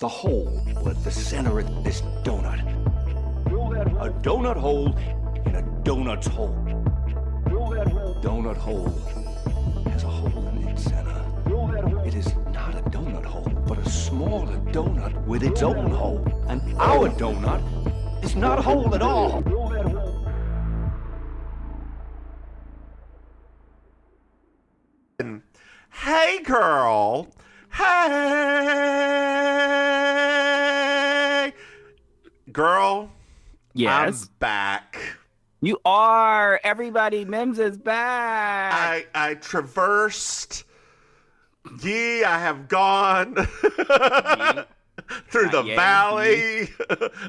The hole at the center of this donut. A donut hole in a donut's hole. Donut hole has a hole in its center. It is not a donut hole, but a smaller donut with its own hole. And our donut is not a hole at all. Hey, girl. Hey. Girl. Yes. I'm back. You are. Everybody, Mims is back. I traversed. I have gone through the valley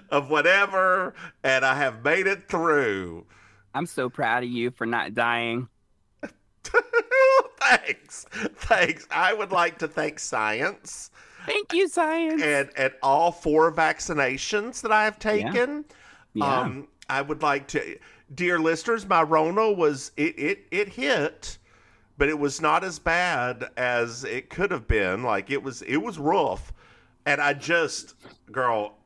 of whatever, and I have made it through. I'm so proud of you for not dying. Thanks. I would like to thank science. Thank you, science. And all 4 vaccinations that I have taken. Yeah. I would like to, dear listeners, my Rona was, it hit, but it was not as bad as it could have been. Like it was rough. And I just, girl,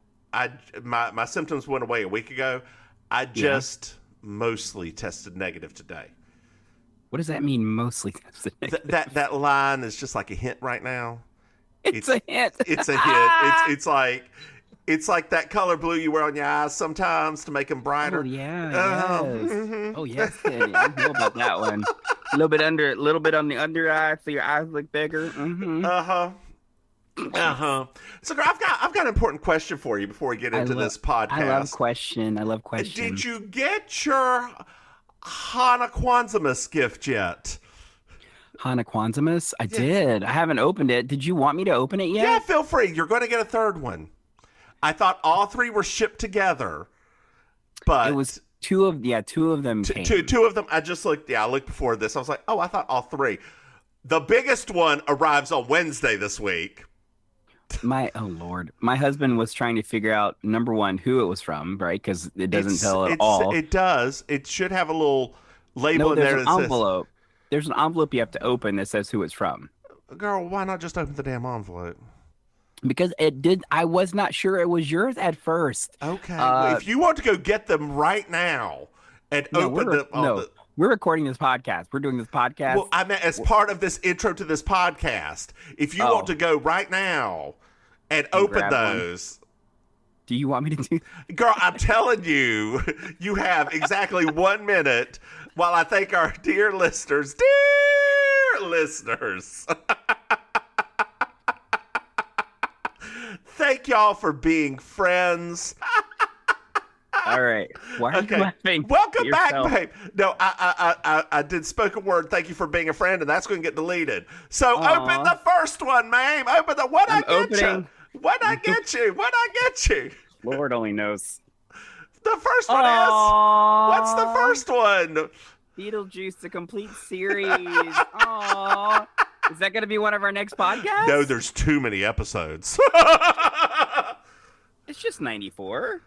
my symptoms went away a week ago. I just mostly tested negative today. What does that mean, mostly tested negative? That line is just like a hint right now. It's a hint. It's a hint. It's like that color blue you wear on your eyes sometimes to make them brighter. Oh yeah. Yes. Mm-hmm. Oh yes. I know about that one. A little bit on the under eye, so your eyes look bigger. Mm-hmm. So, girl, I've got an important question for you before we get into this podcast. I love questions. Did you get your Hana Kwanzaa gift yet? Hana Kwanzaa? I did. I haven't opened it. Did you want me to open it yet? Yeah, feel free. You're going to get a third one. I thought all 3 were shipped together, but it was two of them came. Two of them. I just looked. Yeah, I looked before this. I was like, oh, I thought all 3. The biggest one arrives on Wednesday this week. My husband was trying to figure out, number one, who it was from, right? Because it doesn't tell at all. It does. It should have a little label in there. There's an envelope. There's an envelope you have to open that says who it's from. Girl, why not just open the damn envelope? Because it did. I was not sure it was yours at first. Okay. Well, if you want to go get them right now and open them. We're recording this podcast. We're doing this podcast. Well, I meant as part of this intro to this podcast. If you want to go right now and open those. One. Do you want me to do that? Girl, I'm telling you, you have exactly 1 minute while I thank our dear listeners. Dear listeners. Thank y'all for being friends. All right. Why are you laughing? Welcome back, babe. No, I did spoken word. Thank you for being a friend, and that's going to get deleted. So open the first one, Maim. Open the what I get you. What I get you. What I get you. Lord only knows. The first one is. What's the first one? Beetlejuice, the complete series. Aww. Is that going to be one of our next podcasts? No, there's too many episodes. It's just 94.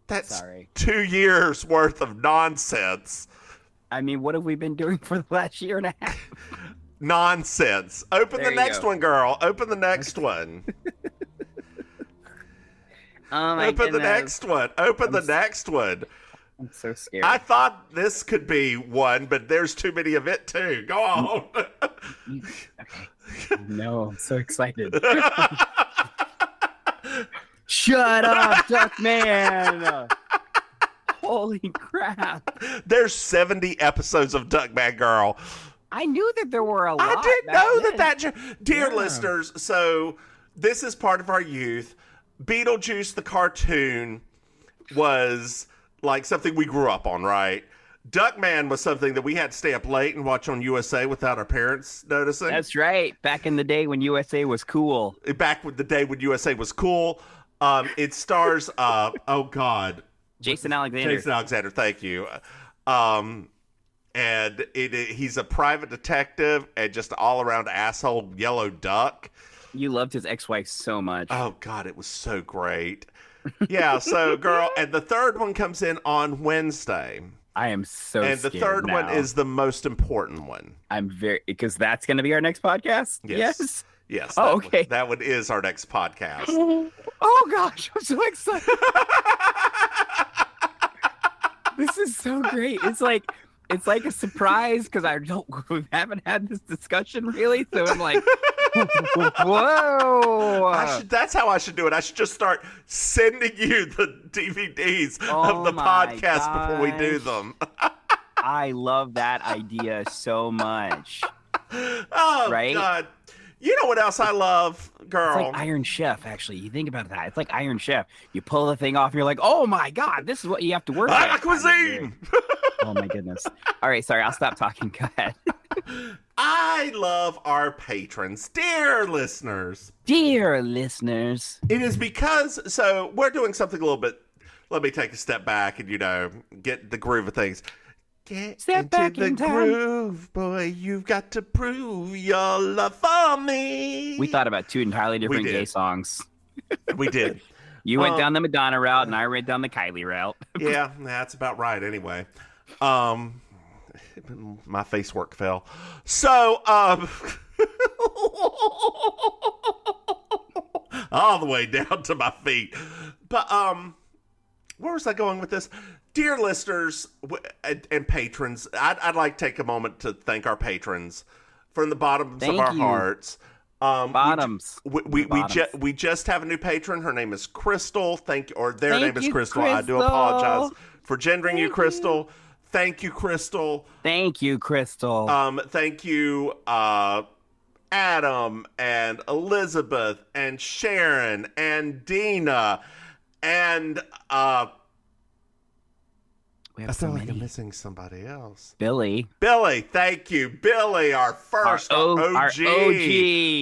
That's 2 years worth of nonsense. I mean, what have we been doing for the last year and a half? Nonsense. Open the next one, girl. Open the next one. Open the next one. Open the next one. I'm so scared. I thought this could be one, but there's too many of it too. Go on. Okay. No, I'm so excited. Shut up, Duckman! Holy crap. There's 70 episodes of Duckman, girl. I knew that there were a lot. I didn't know that. Dear listeners, so this is part of our youth. Beetlejuice, the cartoon, was like something we grew up on, right? Duckman was something that we had to stay up late and watch on USA without our parents noticing. That's right. Back in the day when USA was cool. Back with the day when USA was cool. It stars, oh God. Jason Alexander, thank you. And he's a private detective and just all around asshole yellow duck. You loved his ex-wife so much. Oh God, it was so great. Yeah, so girl, and the third one comes in on Wednesday. I am so scared. And the third one is the most important one. Because that's going to be our next podcast? Yes. Yes. Oh, okay. That one is our next podcast. Oh gosh, I'm so excited. This is so great. It's like a surprise because we haven't had this discussion really. So I'm like, whoa. That's how I should do it. I should just start sending you the DVDs of the podcast before we do them. I love that idea so much. Oh, right? God. You know what else I love, girl? It's like Iron Chef, actually. You think about that. It's like Iron Chef. You pull the thing off, and you're like, oh my God, this is what you have to work with. La cuisine! Oh my goodness. All right, sorry, I'll stop talking. Go ahead. I love our patrons. Dear listeners. Dear listeners. It is because, so we're doing something a little bit, let me take a step back and, get the groove of things. Get Step back into in the time. groove, boy. You've got to prove your love for me. We thought about two entirely different gay songs. We did. You went down the Madonna route, and I went down the Kylie route. Yeah, that's about right anyway. My face work fell. So, all the way down to my feet. But, where was I going with this? Dear listeners and patrons, I'd like to take a moment to thank our patrons from the bottoms of our hearts. Bottoms. We just have a new patron. Her name is Crystal. Their name is Crystal. Crystal. I do apologize for gendering you, Crystal. Thank you, Crystal. Thank you, Crystal. Thank you, Adam and Elizabeth and Sharon and Deana and we have I feel so like many. I'm missing somebody else. Billy, thank you. Billy, our first OG.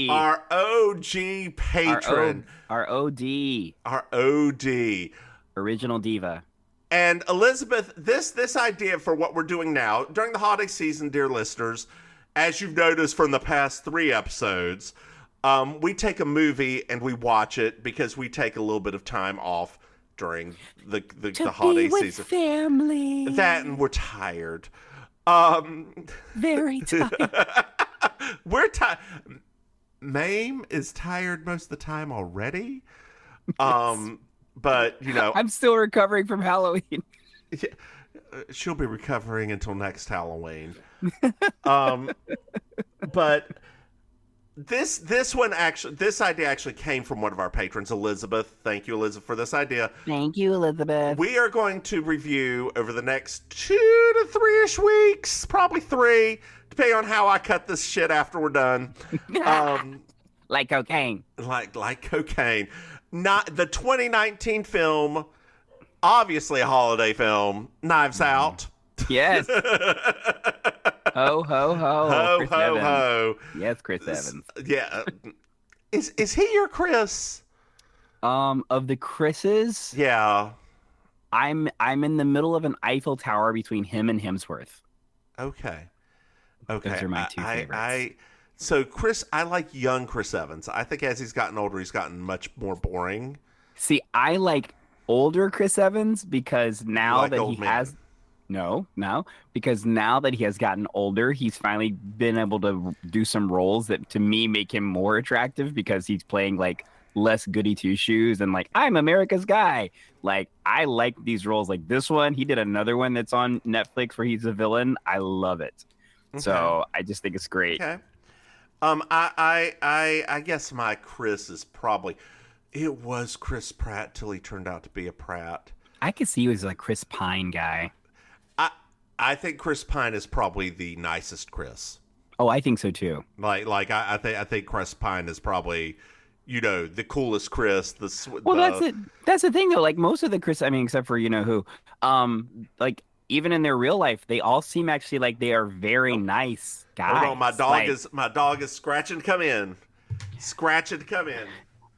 Our OG patron. Our OD. Our OD. Original diva. And Elizabeth, this idea for what we're doing now, during the holiday season, dear listeners, as you've noticed from the past 3 episodes, we take a movie and we watch it because we take a little bit of time off during the holiday season. Family. That and we're tired. Very tired. We're tired. Maim is tired most of the time already. But I'm still recovering from Halloween. She'll be recovering until next Halloween. But this idea actually came from one of our patrons, Elizabeth. Thank you, Elizabeth, for this idea. Thank you, Elizabeth. We are going to review over the next 2 to 3-ish weeks, probably 3, depending on how I cut this shit after we're done. Like cocaine. Like cocaine. Not the 2019 film, obviously a holiday film, Knives Out. Yes. Ho, ho, ho. Ho, Chris ho, Evans. ho. Yes, Chris Evans. Yeah. Is he your Chris? Of the Chris's, Yeah. I'm in the middle of an Eiffel Tower between him and Hemsworth. Okay. Those are my two favorites. So Chris, I like young Chris Evans. I think as he's gotten older, he's gotten much more boring. See, I like older Chris Evans because now Like that old he man. has because now that he has gotten older, he's finally been able to do some roles that to me make him more attractive because he's playing like less goody two shoes and like I'm America's guy. Like I like these roles. Like this one, he did another one that's on Netflix where he's a villain. I love it. Okay. So I just think it's great. Okay. I guess my Chris is probably it was Chris Pratt till he turned out to be a Pratt. I could see you as like Chris Pine guy. I think Chris Pine is probably the nicest Chris. Oh, I think so too. I think Chris Pine is probably, the coolest Chris. Well, that's it. That's the thing though. Like most of the Chris, I mean, except for who, like even in their real life, they all seem actually like they are very nice guys. Hold on, my dog is scratching to come in. Scratching to come in.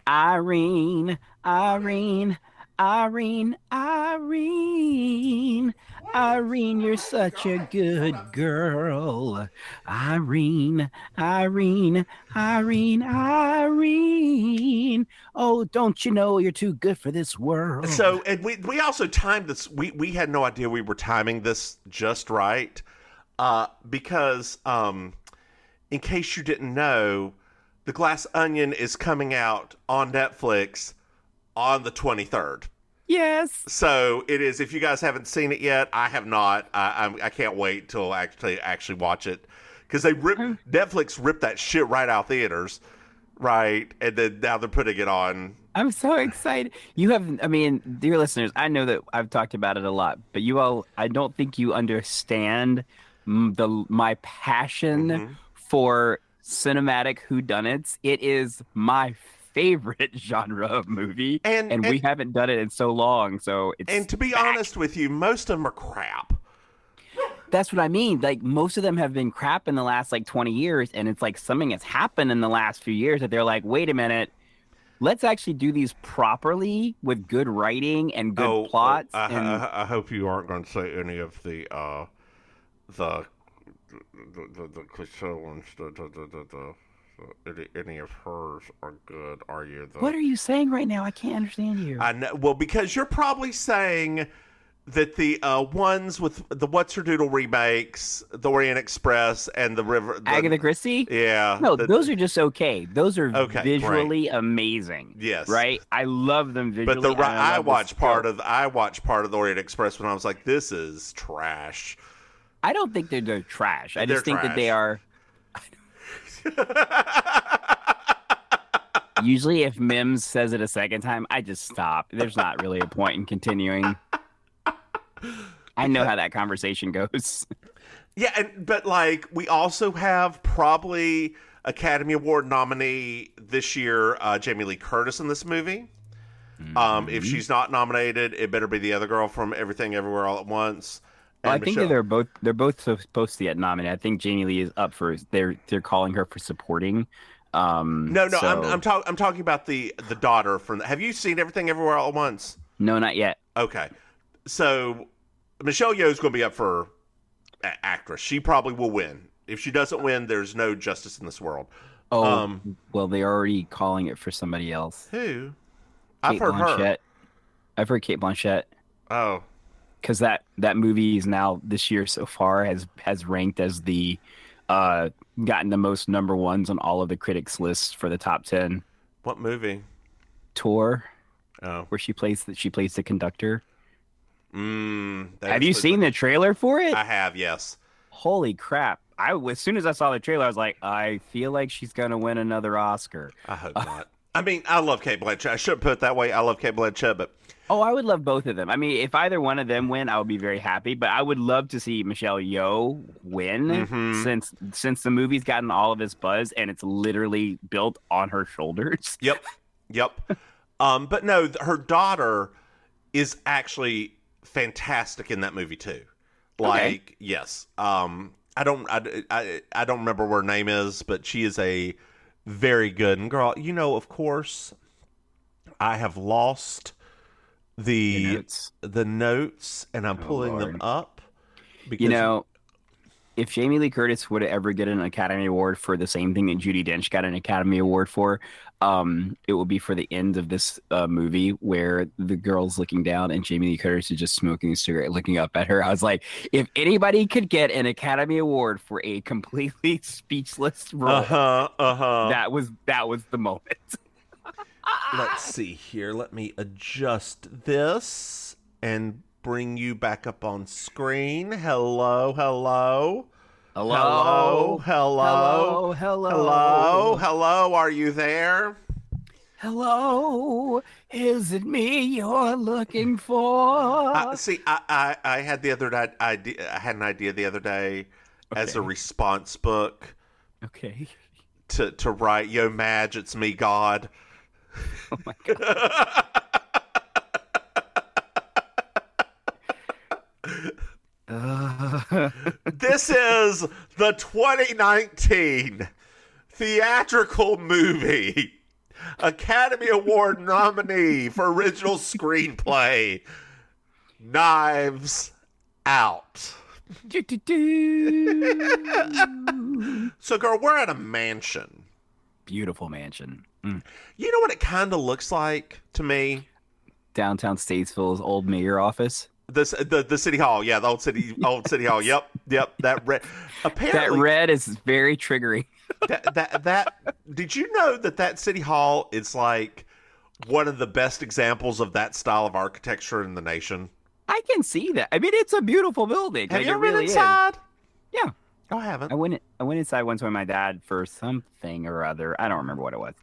Irene, Irene, Irene, Irene, Irene, you're such a good girl. Irene, Irene, Irene, Irene. Oh, don't you know you're too good for this world? So, and we also timed this. We had no idea we were timing this just right, because in case you didn't know, The Glass Onion is coming out on Netflix on the 23rd. Yes. So it is. If you guys haven't seen it yet, I have not. I can't wait till actually watch it, because Netflix ripped that shit right out theaters, right? And then now they're putting it on. I'm so excited. You have, I mean, dear listeners, I know that I've talked about it a lot, but you all, I don't think you understand my passion for cinematic whodunits. It is my favorite genre of movie, and we haven't done it in so long. So it's and to be honest with you, most of them are crap. That's what I mean. Like, most of them have been crap in the last like 20 years, and it's like something has happened in the last few years that they're like, wait a minute, let's actually do these properly with good writing and good plots. I hope you aren't going to say any of the cliche ones. Any of hers are good, are you? What are you saying right now? I can't understand you. I know. Well, because you're probably saying that the ones with the What's Her Doodle remakes, the Orient Express, and the River... Agatha Christie? Yeah. No, those are just okay. Those are visually great. Amazing. Yes. Right? I love them visually. But I watched part of the Orient Express when I was like, this is trash. I don't think they're trash. I just think that they are... Usually if Mims says it a second time, I just stop. There's not really a point in continuing. I know how that conversation goes. Yeah, but like, we also have probably Academy Award nominee this year, Jamie Lee Curtis in this movie. If she's not nominated, it better be the other girl from Everything Everywhere All at Once. Well, I think that they're both supposed to get nominated. I think Jamie Lee is up for. They're calling her for supporting. No, I'm talking about the daughter from. Have you seen Everything Everywhere All at Once? No, not yet. Okay, so Michelle Yeoh's going to be up for actress. She probably will win. If she doesn't win, there's no justice in this world. Oh, well, they're already calling it for somebody else. Who? I've heard her. I've heard Cate Blanchett. Oh. Because that movie is now this year so far has ranked as the gotten the most number ones on all of the critics lists for the top 10. What movie? Tour. Oh, where she plays the conductor. Have you seen the trailer for it? I have, yes. Holy crap! As soon as I saw the trailer, I was like, I feel like she's gonna win another Oscar. I hope not. I mean, I love Cate Blanchett. I shouldn't put it that way. I love Cate Blanchett, but... Oh, I would love both of them. I mean, if either one of them win, I would be very happy. But I would love to see Michelle Yeoh win, since the movie's gotten all of this buzz and it's literally built on her shoulders. Yep. But no, her daughter is actually fantastic in that movie too. Like, yes. I don't remember what her name is, but she is a very good. And girl, of course, I have lost the notes, and I'm pulling them up. Because, if Jamie Lee Curtis would ever get an Academy Award for the same thing that Judi Dench got an Academy Award for, it will be for the end of this movie where the girl's looking down and Jamie Lee Curtis is just smoking a cigarette, looking up at her. I was like, if anybody could get an Academy Award for a completely speechless role, that was the moment. Let's see here. Let me adjust this and bring you back up on screen. Hello. Are you there? Hello. Is it me you're looking for? See, I had the other idea. I had an idea the other day as a response book. Okay. To write, "Yo, Madge, it's me, God." Oh my God. This is the 2019 theatrical movie Academy Award nominee for original screenplay, Knives Out. So, girl, we're at a mansion. Beautiful mansion. You know what it kind of looks like to me? Downtown Statesville's old mayor office. The city hall, yeah, the old city hall. Yep. That red. Apparently, that red is very triggering. That did you know that City Hall is like one of the best examples of that style of architecture in the nation? I can see that. I mean, it's a beautiful building. Have Like, you it ever been really inside? is. Yeah. Oh, I haven't. I went inside once with my dad for something or other. I don't remember what it was.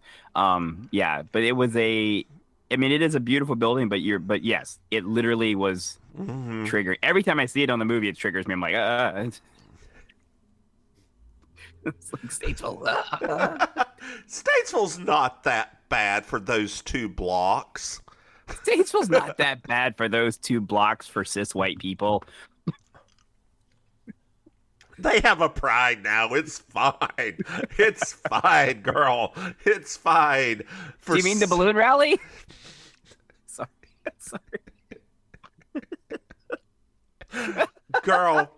Yeah, but it was I mean, it is a beautiful building, but yes, it literally was triggering. Every time I see it on the movie, it triggers me. I'm like, it's like Statesville. Statesville's not that bad for those 2 blocks. Statesville's not that bad for those 2 blocks for cis white people. They have a pride now. It's fine. It's fine, girl. It's fine. Do you mean the balloon rally? Sorry. Girl,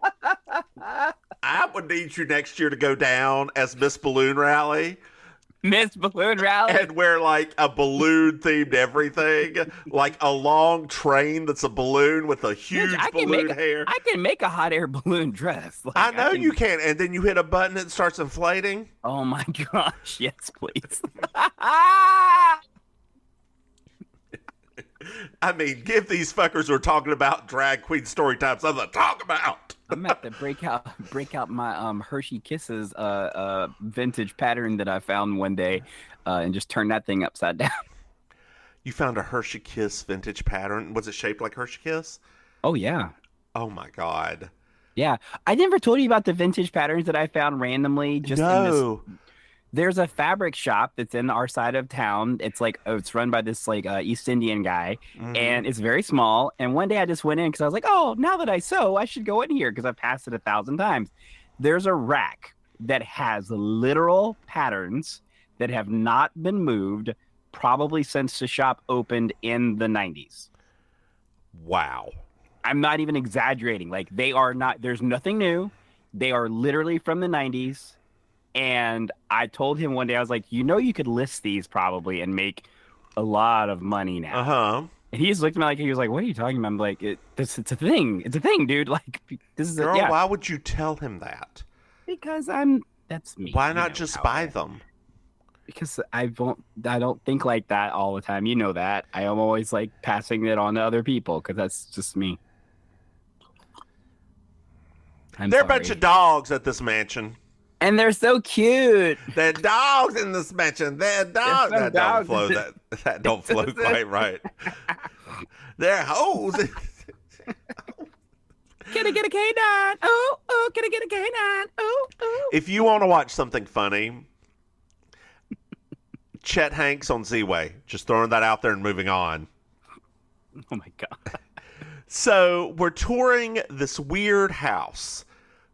I would need you next year to go down as Miss Balloon Rally. Miss Balloon Rally? And wear like a balloon themed everything. Like a long train that's a balloon with a huge balloon hair. I can make a hot air balloon dress. Like, I know you can. And then you hit a button and it starts inflating. Oh my gosh. Yes, please. I mean, give these fuckers who are talking about drag queen story time something to talk about. I'm at to break out my Hershey Kisses vintage pattern that I found one day and just turn that thing upside down. You found a Hershey Kiss vintage pattern. Was it shaped like Hershey Kiss? Oh yeah. Oh my God. Yeah. I never told you about the vintage patterns that I found randomly just in this. There's a fabric shop that's in our side of town. It's like it's run by this like East Indian guy, and it's very small. And one day I just went in because I was like, oh, now that I sew, I should go in here because I've passed it 1,000 times. There's a rack that has literal patterns that have not been moved probably since the shop opened in the 90s. Wow. I'm not even exaggerating. Like they are not. There's nothing new. They are literally from the 90s. And I told him one day, I was like, you could list these probably and make a lot of money now. Uh-huh. And he just looked at me like, he was like, what are you talking about? I'm like, it's a thing. It's a thing, dude. Like, this is Girl, why would you tell him that? Because that's me. Why not just buy them? Because I don't think like that all the time. You know that. I am always like passing it on to other people because that's just me. They're a bunch of dogs at this mansion. And they're so cute. They're dogs in this mansion. They're dogs. That don't flow. That don't flow quite right. They're hoes. Can I get a canine? Oh, can I get a canine? Oh. If you want to watch something funny, Chet Hanks on Z-Way. Just throwing that out there and moving on. Oh my God. So we're touring this weird house.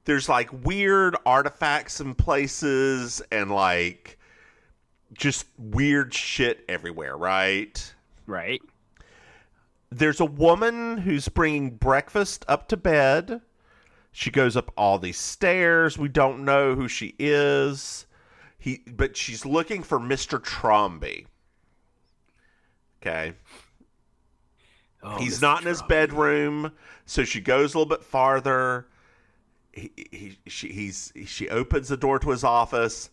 There's like weird artifacts in places and like just weird shit everywhere, right? Right. There's a woman who's bringing breakfast up to bed. She goes up all these stairs. We don't know who she is. But she's looking for Mr. Thrombeys. Okay. Oh, He's Mr. not in his bedroom, so she goes a little bit farther. She opens the door to his office.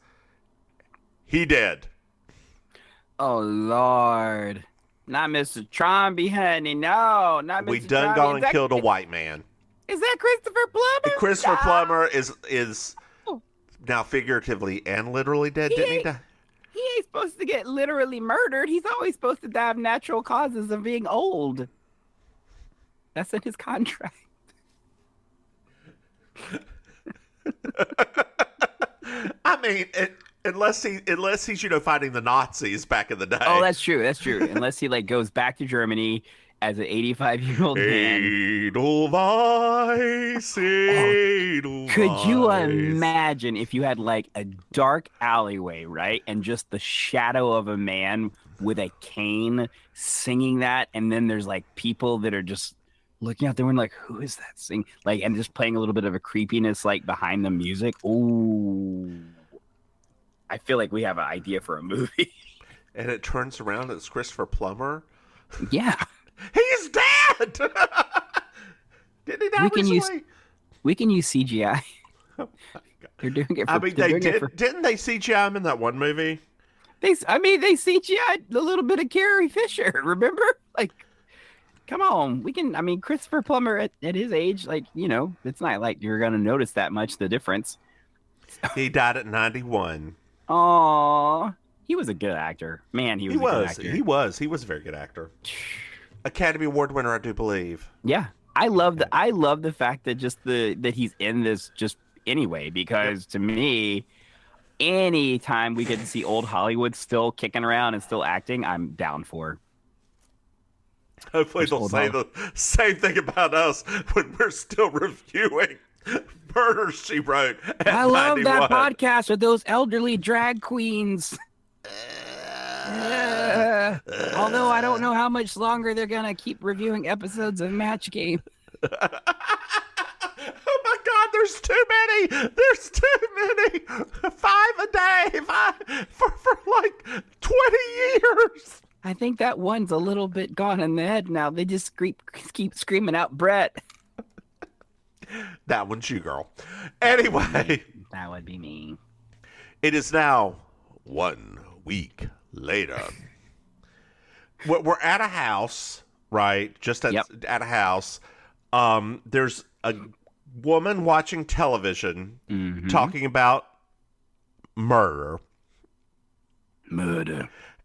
He dead. Oh Lord, not Mr. Thrombeys, honey. No, not Mr. We done Thrombeys. gone and killed a white man. Is that Christopher Plummer? Christopher Plummer is now figuratively and literally dead. Didn't he die? He ain't supposed to get literally murdered. He's always supposed to die of natural causes of being old. That's in his contract. I mean, unless he's fighting the Nazis back in the day. Oh, that's true. That's true. Unless he like goes back to Germany as an 85-year-old man. Edelweiss, Edelweiss. Could you imagine if you had like a dark alleyway, right, and just the shadow of a man with a cane singing that, and then there's like people that are just looking out the window like, who is that singing? Like, and just playing a little bit of a creepiness like behind the music. Ooh. I feel like we have an idea for a movie. And it turns around, it's Christopher Plummer. Yeah. He's dead! Didn't he die recently? We can use CGI. Oh my God. They're doing it. For, I mean, didn't they CGI him in that one movie? They CGI'd a little bit of Carrie Fisher. Remember? Like, come on, we can. I mean, Christopher Plummer at his age, like, it's not like you're gonna notice that much the difference. He died at 91. Aw, he was a good actor. Man, he was a good actor. He was a very good actor. Academy Award winner, I do believe. Yeah, I love the fact that that he's in this just anyway, because to me, anytime we get to see old Hollywood still kicking around and still acting, I'm down for. Hopefully they'll say the same thing about us when we're still reviewing Murder, She Wrote. I love that podcast with those elderly drag queens. Although I don't know how much longer they're going to keep reviewing episodes of Match Game. Oh my God, there's too many. There's too many. 5 a day for like 20 years. I think that one's a little bit gone in the head now. They just keep screaming out Brett. That one's you, girl. Anyway. That would be me. It is now 1 week later. We're at a house, right? Just at a house. There's a woman watching television talking about murder.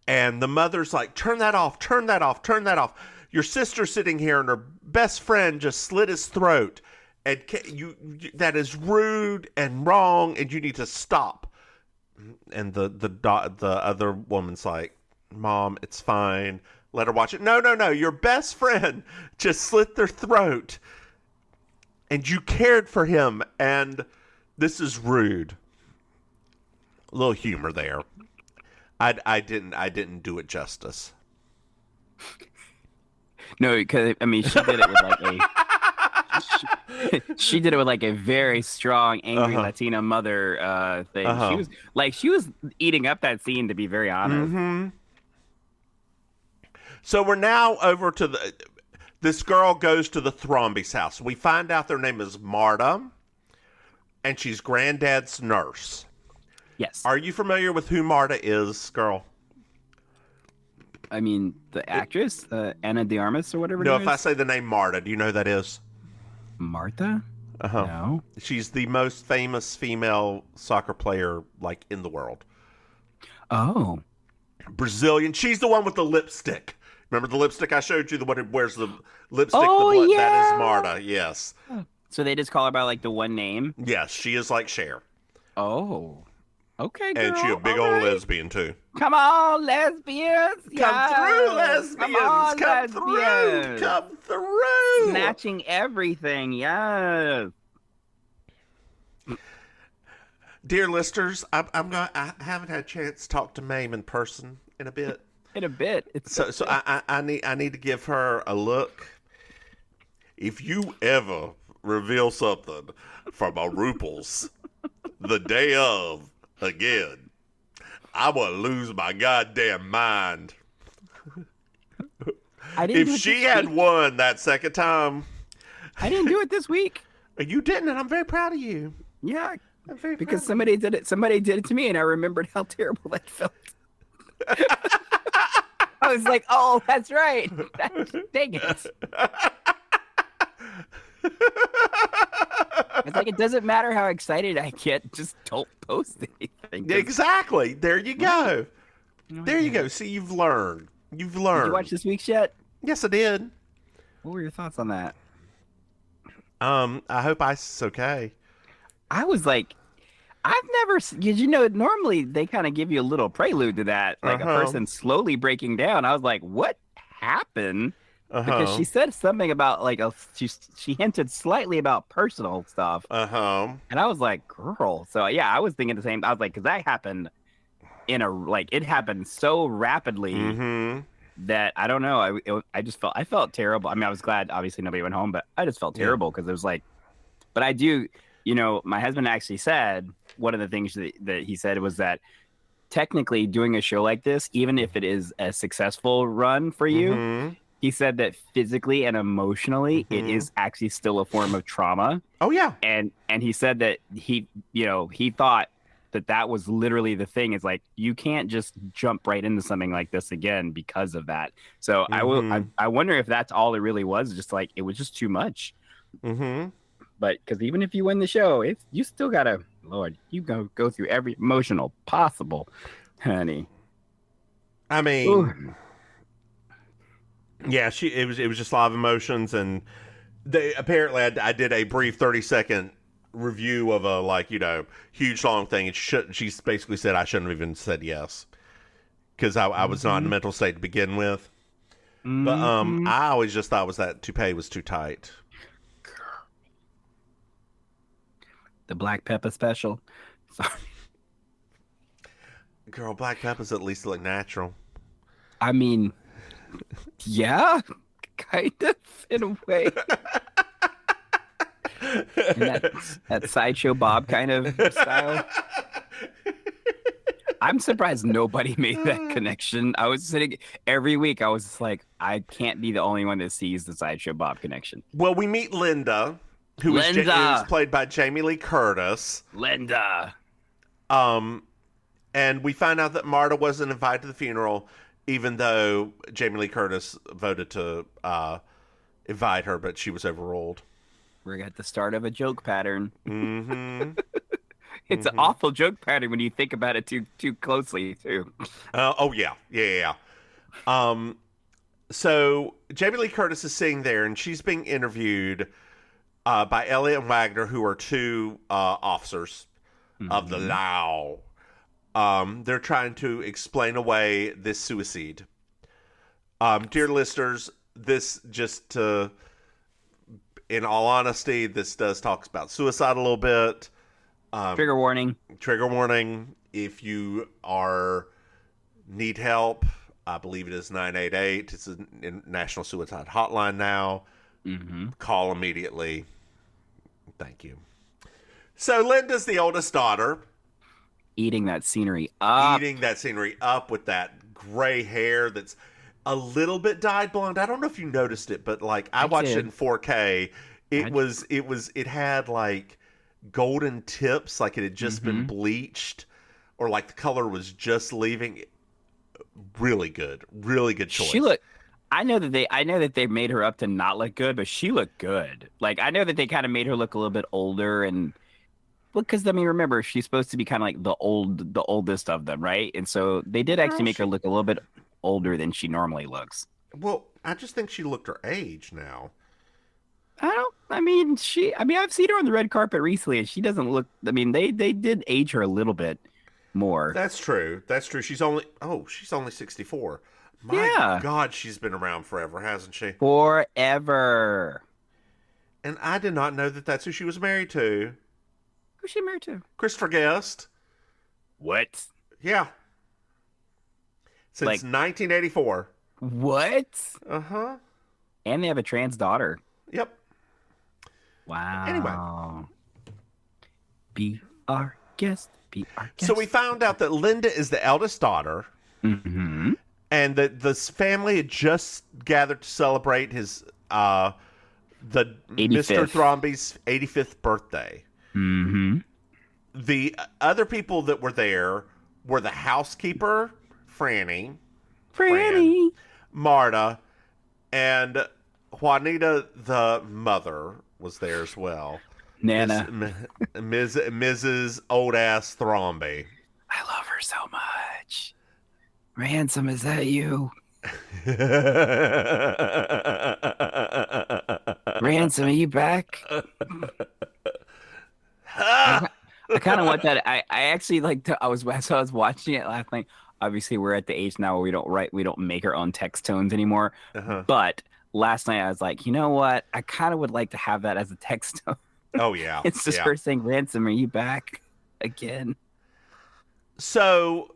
And the mother's like, turn that off, turn that off, turn that off. Your sister's sitting here and her best friend just slit his throat. And that is rude and wrong, and you need to stop. And the other woman's like, Mom, it's fine. Let her watch it. No. Your best friend just slit their throat. And you cared for him. And this is rude. A little humor there. I didn't do it justice. No, because I mean, she did it with she did it with like a very strong, angry Latina mother thing. She was eating up that scene, to be very honest. So we're now over to this girl goes to the Thrombeys house. We find out their name is Marta, and she's granddad's nurse. Yes. Are you familiar with who Marta is, girl? I mean, the actress, Ana de Armas or whatever. No, if I say the name Marta, do you know who that is? Martha? No. She's the most famous female soccer player, like, in the world. Oh. Brazilian. She's the one with the lipstick. Remember the lipstick I showed you? The one who wears the lipstick? Oh, yeah. That is Marta, yes. So they just call her by, like, the one name? Yes, she is like Cher. Oh. Okay, girl. And she a big old lesbian, too. Come on, lesbians. Come through, lesbians. Come through. Come through. Snatching everything, yes. Dear listeners, I haven't had a chance to talk to Maim in person in a bit. So I need to give her a look. If you ever reveal something from a Ruples the day of again, I'm gonna lose my goddamn mind. If she had won that second time, I didn't do it this week. You didn't, and I'm very proud of you. Yeah, because somebody did it. Somebody did it to me, and I remembered how terrible that felt. I was like, "Oh, that's right. Dang it." It's like, it doesn't matter how excited I get, just don't post anything. Exactly. There you go. There you go. See, you've learned. Did you watch this week's yet? Yes, I did. What were your thoughts on that? I hope ISIS is okay. I was like, I've never, normally they kind of give you a little prelude to that, like a person slowly breaking down. I was like, what happened? Because she said something about like she hinted slightly about personal stuff. And I was like, girl. So yeah, I was thinking the same. I was like, because that happened it happened so rapidly that I don't know. I felt terrible. I mean, I was glad obviously nobody went home, but I just felt terrible because it was like, but I do, my husband actually said one of the things that he said was that technically doing a show like this, even if it is a successful run for you, he said that physically and emotionally, it is actually still a form of trauma. Oh yeah. And he said that he thought that was literally the thing. Is like, you can't just jump right into something like this again because of that. So I wonder if that's all it really was. Just like, it was just too much. Mm-hmm. But because even if you win the show, you still gotta, Lord, you go through every emotional possible, honey. I mean, Ooh. yeah, it was just a lot of emotions, and they apparently I did a brief 30-second review of a huge long thing, and she basically said I shouldn't have even said yes because I was not in a mental state to begin with. But I always just thought that toupee was too tight. The black pepper special. Sorry. Girl, black peppers at least look natural. I mean, yeah, kind of in a way. And that Sideshow Bob kind of style. I'm surprised nobody made that connection. I was sitting every week. I was just like, I can't be the only one that sees the Sideshow Bob connection. Well, we meet Linda, who is played by Jamie Lee Curtis. Linda. And we find out that Marta wasn't invited to the funeral, even though Jamie Lee Curtis voted to invite her, but she was overruled. We're at the start of a joke pattern. Mm-hmm. It's an awful joke pattern when you think about it too closely, too. Oh, yeah. So Jamie Lee Curtis is sitting there, and she's being interviewed by Elliot and Wagner, who are two officers of the law. They're trying to explain away this suicide. Dear listeners, this just in all honesty, this does talks about suicide a little bit. Trigger warning. Trigger warning. If you need help, I believe it is 988. It's a national suicide hotline now. Mm-hmm. Call immediately. Thank you. So Linda's the oldest daughter. Eating that scenery up. With that gray hair that's a little bit dyed blonde. I don't know if you noticed it, but I watched it in 4K. It had like golden tips, like it had just been bleached, or like the color was just leaving. Really good choice. I know that they made her up to not look good, but she looked good. Like, I know that they kind of made her look a little bit older, and because remember, she's supposed to be kind of like the oldest of them, right? And so they did actually make her look a little bit older than she normally looks. Well, I just think she looked her age now. I've seen her on the red carpet recently, and she doesn't look. They did age her a little bit more. That's true. She's only 64. My God, she's been around forever, hasn't she? Forever. And I did not know that that's who she was married to. Who's she married to? Christopher Guest. What? Yeah. Since 1984. What? Uh-huh. And they have a trans daughter. Yep. Wow. Anyway. Be our guest. So we found out that Linda is the eldest daughter. Mm-hmm. And that this family had just gathered to celebrate his the 85th. Mr. Thrombeys' 85th birthday. Mm-hmm. The other people that were there were the housekeeper, Franny, Marta, and Juanita, the mother, was there as well. Nana. Mrs. Old Ass Thrombey. I love her so much. Ransom, is that you? Ransom, are you back? I kind of want that. I actually I was watching it last night. Obviously, we're at the age now where we don't make our own text tones anymore. Uh-huh. But last night I was like, you know what? I kind of would like to have that as a text tone. Oh yeah, it's just her saying, "Ransom, are you back again?" So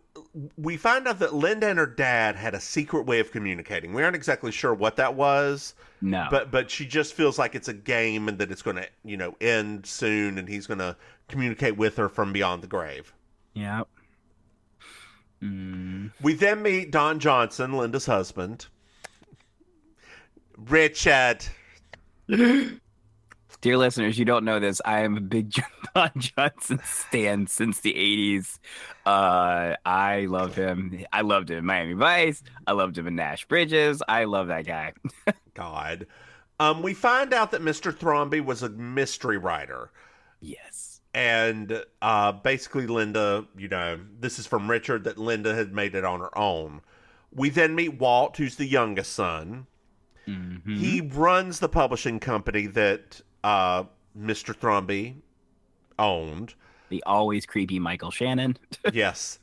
we find out that Linda and her dad had a secret way of communicating. We aren't exactly sure what that was. No. But she just feels like it's a game and that it's going to, end soon, and he's going to communicate with her from beyond the grave. Yeah. We then meet Don Johnson, Linda's husband. Richard. Dear listeners, you don't know this. I am a big Don Johnson stan since the 80s. I love him. I loved him in Miami Vice. I loved him in Nash Bridges. I love that guy. God. We find out that Mr. Thromby was a mystery writer. Yes. And basically Linda, this is from Richard, that Linda had made it on her own. We then meet Walt, who's the youngest son. Mm-hmm. He runs the publishing company that Mr. Thromby owned. The always creepy Michael Shannon. Yes.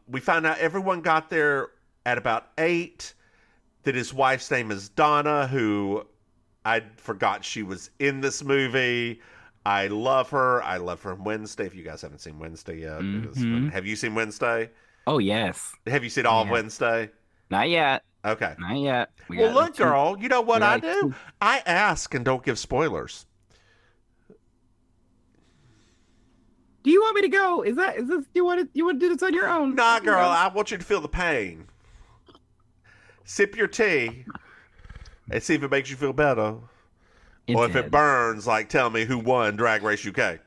We found out everyone got there at about 8, that his wife's name is Donna, who I forgot she was in this movie. I love her. I love her in Wednesday. If you guys haven't seen Wednesday yet, have you seen Wednesday? Oh, yes. Have you seen all of Wednesday? Not yet. Okay. Not yet. Well, look, girl, you know what I do? I ask and don't give spoilers. Do you want me to go? Is this? Do you want to do this on your own? Nah, girl, I want you to feel the pain. Sip your tea and see if it makes you feel better. Or if it burns, like, tell me who won Drag Race UK.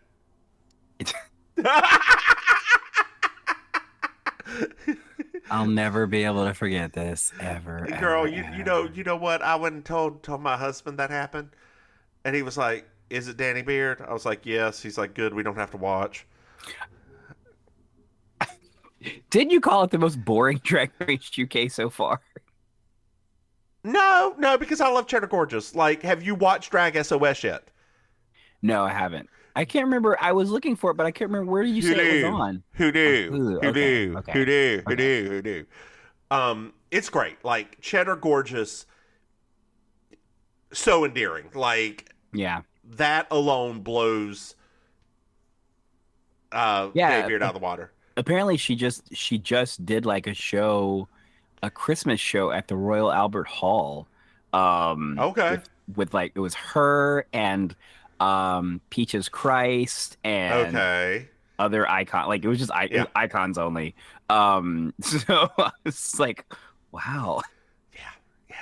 I'll never be able to forget this ever. Girl, ever. you know what? I went and told my husband that happened, and he was like, "Is it Danny Beard?" I was like, "Yes." He's like, "Good, we don't have to watch." Did you call it the most boring Drag Race UK so far? No, because I love Cheddar Gorgeous. Like, have you watched Drag SOS yet? No, I haven't. I can't remember. I was looking for it, but I can't remember. Where did you say it was on? Who do? It's great. Like, Cheddar Gorgeous, so endearing. Like, Yeah. that alone blows Dave Beard out of the water. Apparently, she just did like a Christmas show at the Royal Albert Hall. Okay. With like, it was her and Peaches Christ and other icon. Like, it was just it was icons only. So I was like, wow. Yeah.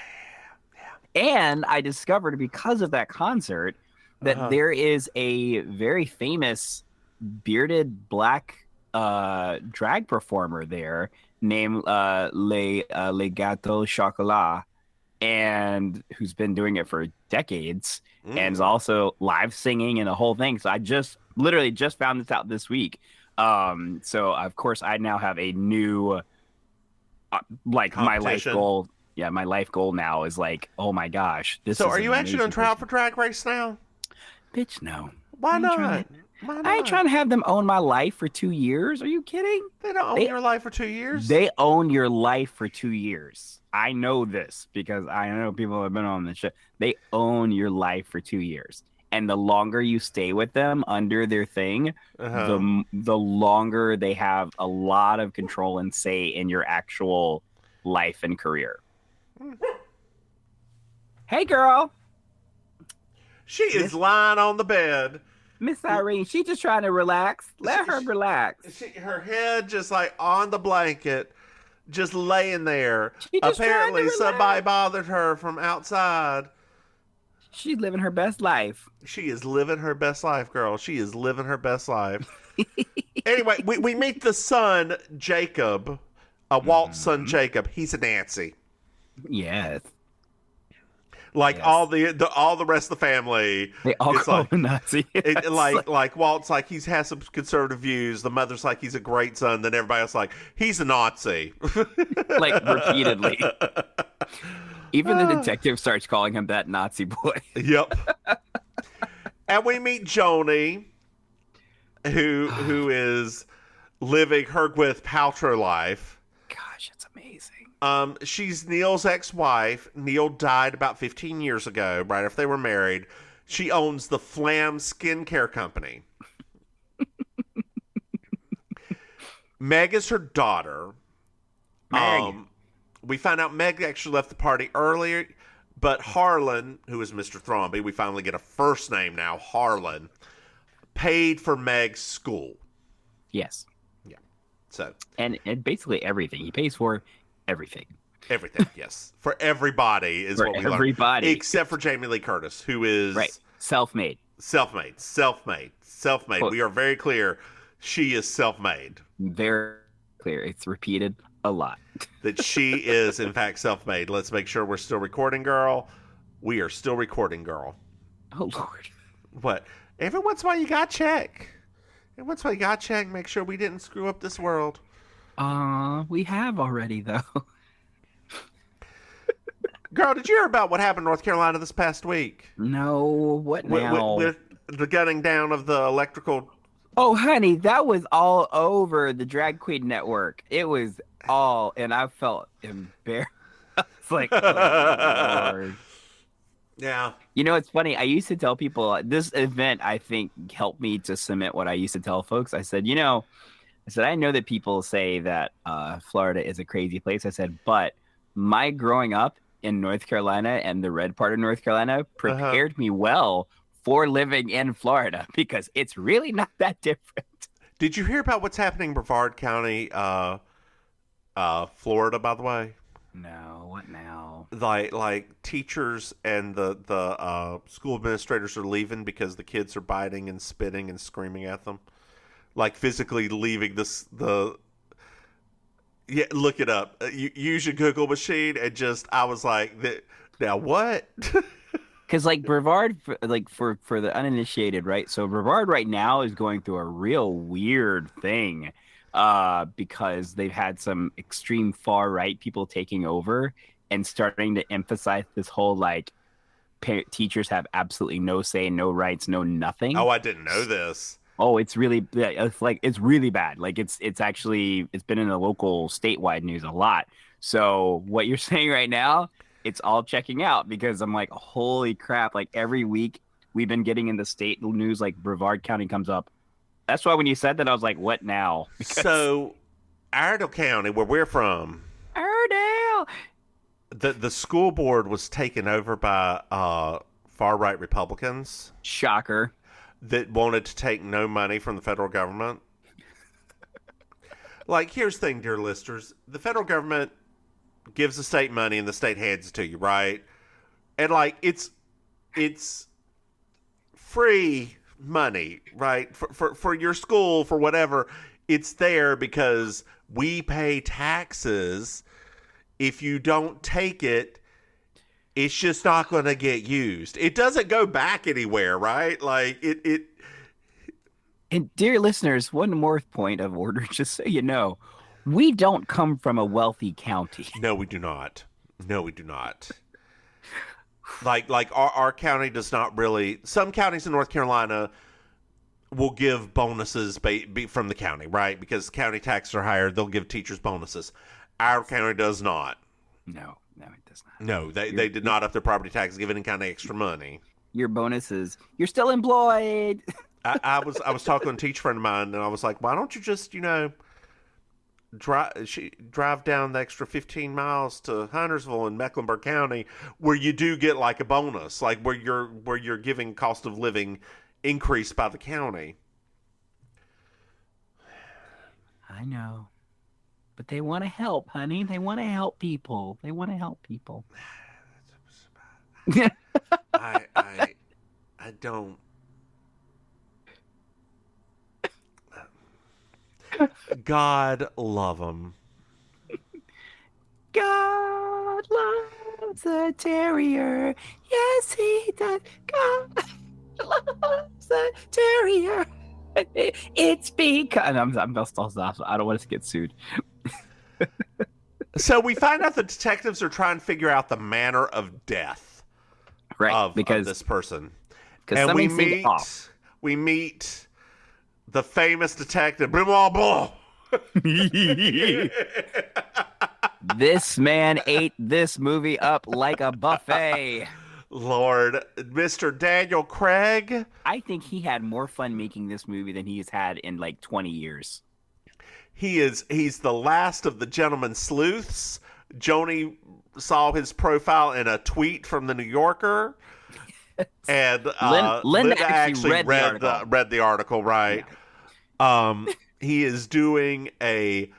And I discovered, because of that concert, that there is a very famous bearded black drag performer there named Le Gâteau Chocolat, and who's been doing it for decades and is also live singing and a whole thing. So I literally just found this out this week. So of course I now have a new my life goal. Yeah, my life goal now is like, oh my gosh, this. So are you actually on trial for Drag Race now? Bitch, no. Why not? I ain't trying to have them own my life for 2 years. Are you kidding? They don't own your life for 2 years. They own your life for 2 years. I know this because I know people who have been on this show. They own your life for 2 years. And the longer you stay with them under their thing, the longer they have a lot of control and say in your actual life and career. Hey, girl. She is lying on the bed. Miss Irene, she just trying to relax. Let her relax. Her head just like on the blanket, just laying there. Apparently somebody bothered her from outside. She's living her best life. She is living her best life, girl. She is living her best life. Anyway, we meet the son, Jacob, Walt's son, Jacob. He's a Nancy. Yes. Like all the rest of the family, they all call him Nazi. Yes. Like Walt's like he has some conservative views. The mother's like he's a great son. Then everybody else like he's a Nazi, like repeatedly. Even the detective starts calling him that Nazi boy. Yep. And we meet Joni, who is living her Gwyneth Paltrow life. Gosh, it's amazing. She's Neil's ex-wife. Neil died about 15 years ago, right after they were married. She owns the Flam skincare company. Meg is her daughter. Meg. We found out Meg actually left the party earlier, but Harlan, who is Mr. Thromby, we finally get a first name now, Harlan, paid for Meg's school. Yes. Yeah. So. And basically everything. He pays for everything. Everything, yes. For everybody is For what we learned. everybody. Except for Jamie Lee Curtis, who is Right. Self-made. Self-made. Well, We are very clear. She is self-made. Very clear. It's repeated a lot. That she is, in fact, self-made. Let's make sure we're still recording, girl. We are still recording, girl. Oh, Lord. What? Every once in a while you got to check. Every once in a while you got to check, make sure we didn't screw up this world. We have already, though. Girl, did you hear about what happened in North Carolina this past week? No, what now? With the gunning down of the electrical... Oh, honey, that was all over the Drag Queen Network. It was all, and I felt embarrassed. It's like, oh, Lord. Yeah. You know, it's funny. I used to tell people this event, I think, helped me to cement what I used to tell folks. I said, I know that people say that Florida is a crazy place. I said, but my growing up in North Carolina and the red part of North Carolina prepared me well for living in Florida because it's really not that different. Did you hear about what's happening in Brevard County, Florida, by the way? No, what now? Like teachers and the school administrators are leaving because the kids are biting and spitting and screaming at them. Like physically leaving yeah, look it up. Use your Google machine and I was like, now what? Because like Brevard, like for the uninitiated, right? So Brevard right now is going through a real weird thing because they've had some extreme far right people taking over and starting to emphasize this whole like teachers have absolutely no say, no rights, no nothing. Oh, I didn't know this. Oh, it's really really bad. Like it's been in the local statewide news a lot. So what you're saying right now, it's all checking out because I'm like, holy crap. Like every week we've been getting in the state news, like Brevard County comes up. That's why when you said that, I was like, what now? Because... So Iredell County, where we're from, Iredell, the school board was taken over by far right Republicans. Shocker. That wanted to take no money from the federal government. Like, here's the thing, dear listeners. The federal government gives the state money and the state hands it to you, right? And, like, it's free money, right? For your school, for whatever. It's there because we pay taxes. If you don't take it, it's just not going to get used. It doesn't go back anywhere, right? Like it. And dear listeners, one more point of order, just so you know, we don't come from a wealthy county. No, we do not. Like our county does not really. Some counties in North Carolina will give bonuses from the county, right? Because county taxes are higher, they'll give teachers bonuses. Our county does not. No, it does not. No, they did not up their property taxes, give any kind of extra money. Your bonuses, you're still employed. I was talking to a teacher friend of mine, and I was like, why don't you just, drive down the extra 15 miles to Huntersville in Mecklenburg County, where you do get like a bonus, like where you're giving cost of living increased by the county. I know. But they want to help, honey. They want to help people. I don't. God love them. God loves a terrier. Yes, he does. God loves a terrier. It's because I'm best off. I don't want to get sued. So we find out the detectives are trying to figure out the manner of death, right? Of because this person, and we meet the famous detective. Blah, blah. This man ate this movie up like a buffet. Lord, Mr. Daniel Craig. I think he had more fun making this movie than he's had in like 20 years. He's the last of the gentleman sleuths. Joni saw his profile in a tweet from the New Yorker. And Linda actually read the article, right? Yeah. He is doing a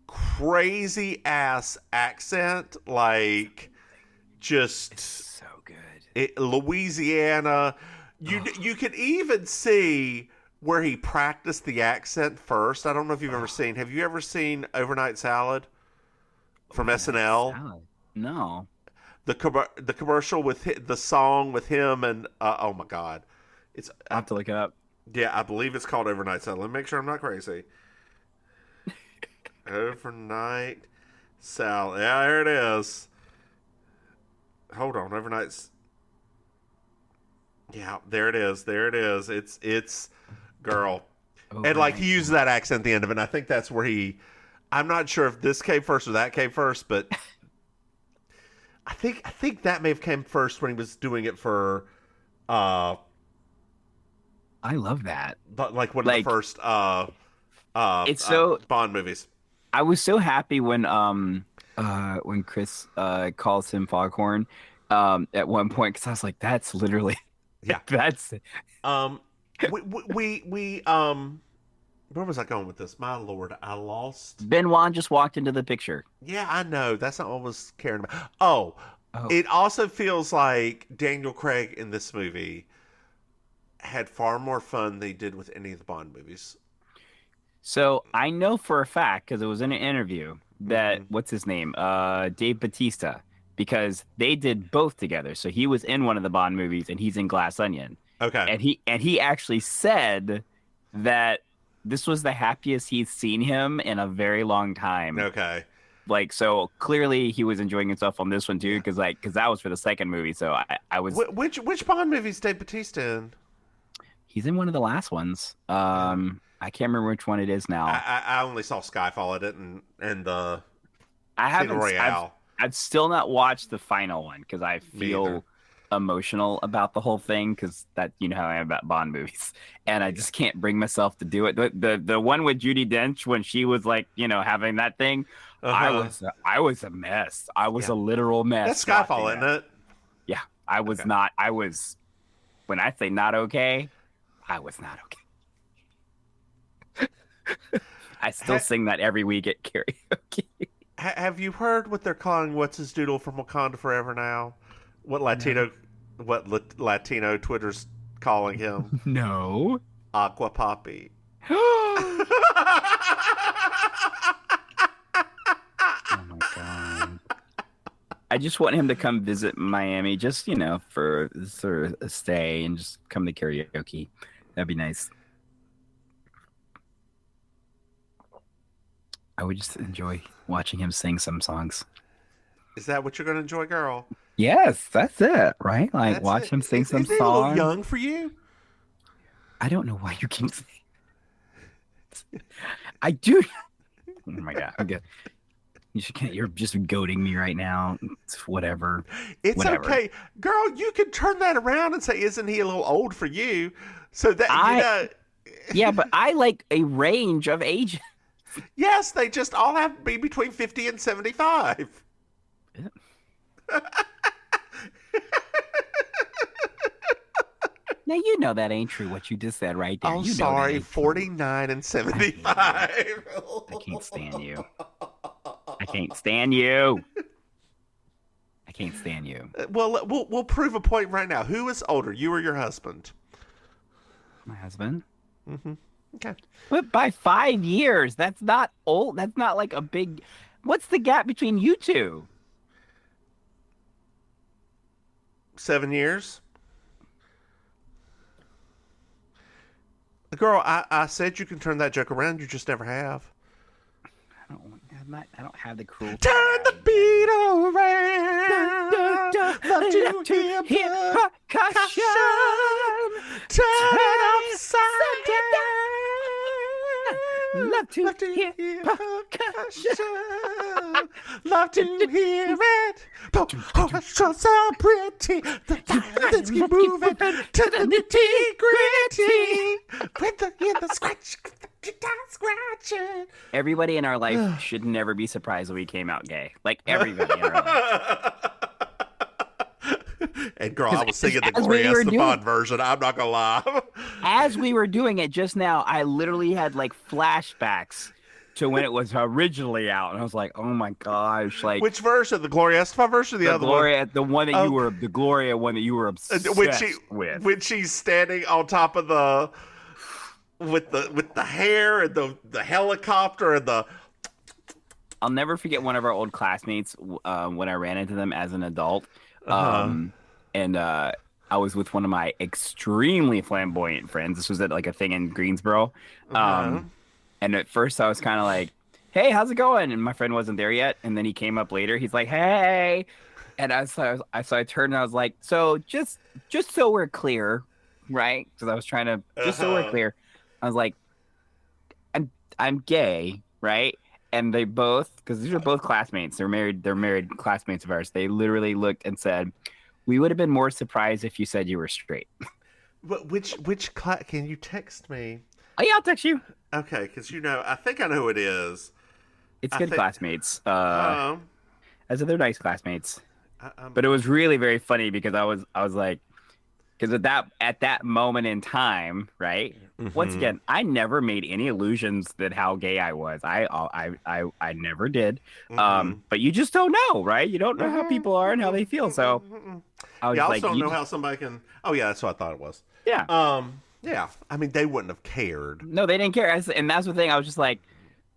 crazy ass accent, like just So good. Louisiana. You could even see where he practiced the accent first. I don't know if you've ever seen. Have you ever seen Overnight Salad from SNL? Salad. No. The commercial with the song with him and oh my god, it's I'll have to look it up. yeah, I believe it's called Overnight Salad. Let me make sure I'm not crazy. Overnight Salad. Yeah, there it is. Hold on, Yeah, there it is. There it is. It's girl. And like he uses that accent at the end of it. And I think that's where I'm not sure if this came first or that came first, but I think that may have came first when he was doing it for I love that. like one of the first it's so Bond movies. I was so happy when Chris calls him Foghorn at one point, because I was like, that's literally that's we where was I going with this? My lord, I lost. Benoit just walked into the picture. Yeah, I know. That's not what I was caring about. Oh, it also feels like Daniel Craig in this movie had far more fun than he did with any of the Bond movies. So I know for a fact, because it was in an interview, that what's his name? Dave Bautista, because they did both together. So he was in one of the Bond movies and he's in Glass Onion. Okay. And he actually said that this was the happiest he's seen him in a very long time. Okay. Like, so clearly he was enjoying himself on this one too, because that was for the second movie. So I was. Which Bond movie is Dave Bautista in? He's in one of the last ones. I can't remember which one it is now. I only saw Skyfall. I didn't, and I haven't. Royale. I've still not watched the final one because I feel emotional about the whole thing, because that, you know how I am about Bond movies, and I just can't bring myself to do it. The one with Judi Dench when she was like, you know, having that thing, I was a mess. I was a literal mess. That's Skyfall, isn't it? Yeah, I was not. I was, when I say not okay, I was not okay. I still sing that every week at karaoke. Have you heard what they're calling What's His Doodle from Wakanda Forever now? What Latino Twitter's calling him? No. Aqua Poppy. Oh my god. I just want him to come visit Miami, just, you know, for sort of a stay and just come to karaoke. That'd be nice. I would just enjoy watching him sing some songs. Is that what you're going to enjoy, girl? Yes, that's it, right? Like, watch him sing some songs. Is he a little young for you? I don't know why you keep saying. I do. Oh my god! Okay. You're just goading me right now. It's whatever. It's whatever. Okay, girl. You can turn that around and say, "Isn't he a little old for you?" So that you know. Yeah, but I like a range of ages. Yes, they just all have to be between 50 and 75. Yeah. Now, you know that ain't true what you just said right there. I'm sorry, 49 and 75. I can't stand you. I can't stand you. I can't stand you. Well, we'll prove a point right now. Who is older, you or your husband? My husband. Mm-hmm. Okay. But by 5 years, that's not old. That's not like a big... What's the gap between you two? 7 years. Girl, I said you can turn that joke around. You just never have. I don't have the cruel. Turn the beat around. Love to hear percussion. Turn it upside down. Love to hear percussion. Love to hear it. So pretty. The violins keep moving to the nitty gritty. With the scratch. Scratching. Everybody in our life should never be surprised when we came out gay. Like, everybody in our life. And girl, I was singing the Gloria Estefan version. I'm not gonna lie. As we were doing it just now, I literally had like flashbacks to when it was originally out, and I was like, oh my gosh, like Which version? The Gloria Estefan version or the other Gloria, one? the one that the Gloria one that you were obsessed with. When she's standing on top of the with the hair and the helicopter and the. I'll never forget one of our old classmates when I ran into them as an adult. And I was with one of my extremely flamboyant friends. This was at like a thing in Greensboro. And at first I was kind of like, hey, how's it going? And my friend wasn't there yet. And then he came up later. He's like, hey. And I turned and I was like, so just so we're clear, right? Because I was trying to, just so we're clear. I was like, I'm gay, right? And they both, because these are both classmates. They're married classmates of ours. They literally looked and said, we would have been more surprised if you said you were straight. But which class? Can you text me? Oh, yeah, I'll text you. Okay, because I think I know who it is. It's good classmates. As they're nice classmates. But it was really very funny because I was like, because at that moment in time, right? Once again, I never made any illusions that how gay I was. I never did. But you just don't know, right? You don't know how people are and how they feel. So I was also don't know how somebody can. Oh yeah, that's what I thought it was. Yeah. Yeah. I mean, they wouldn't have cared. No, they didn't care. And that's the thing. I was just like,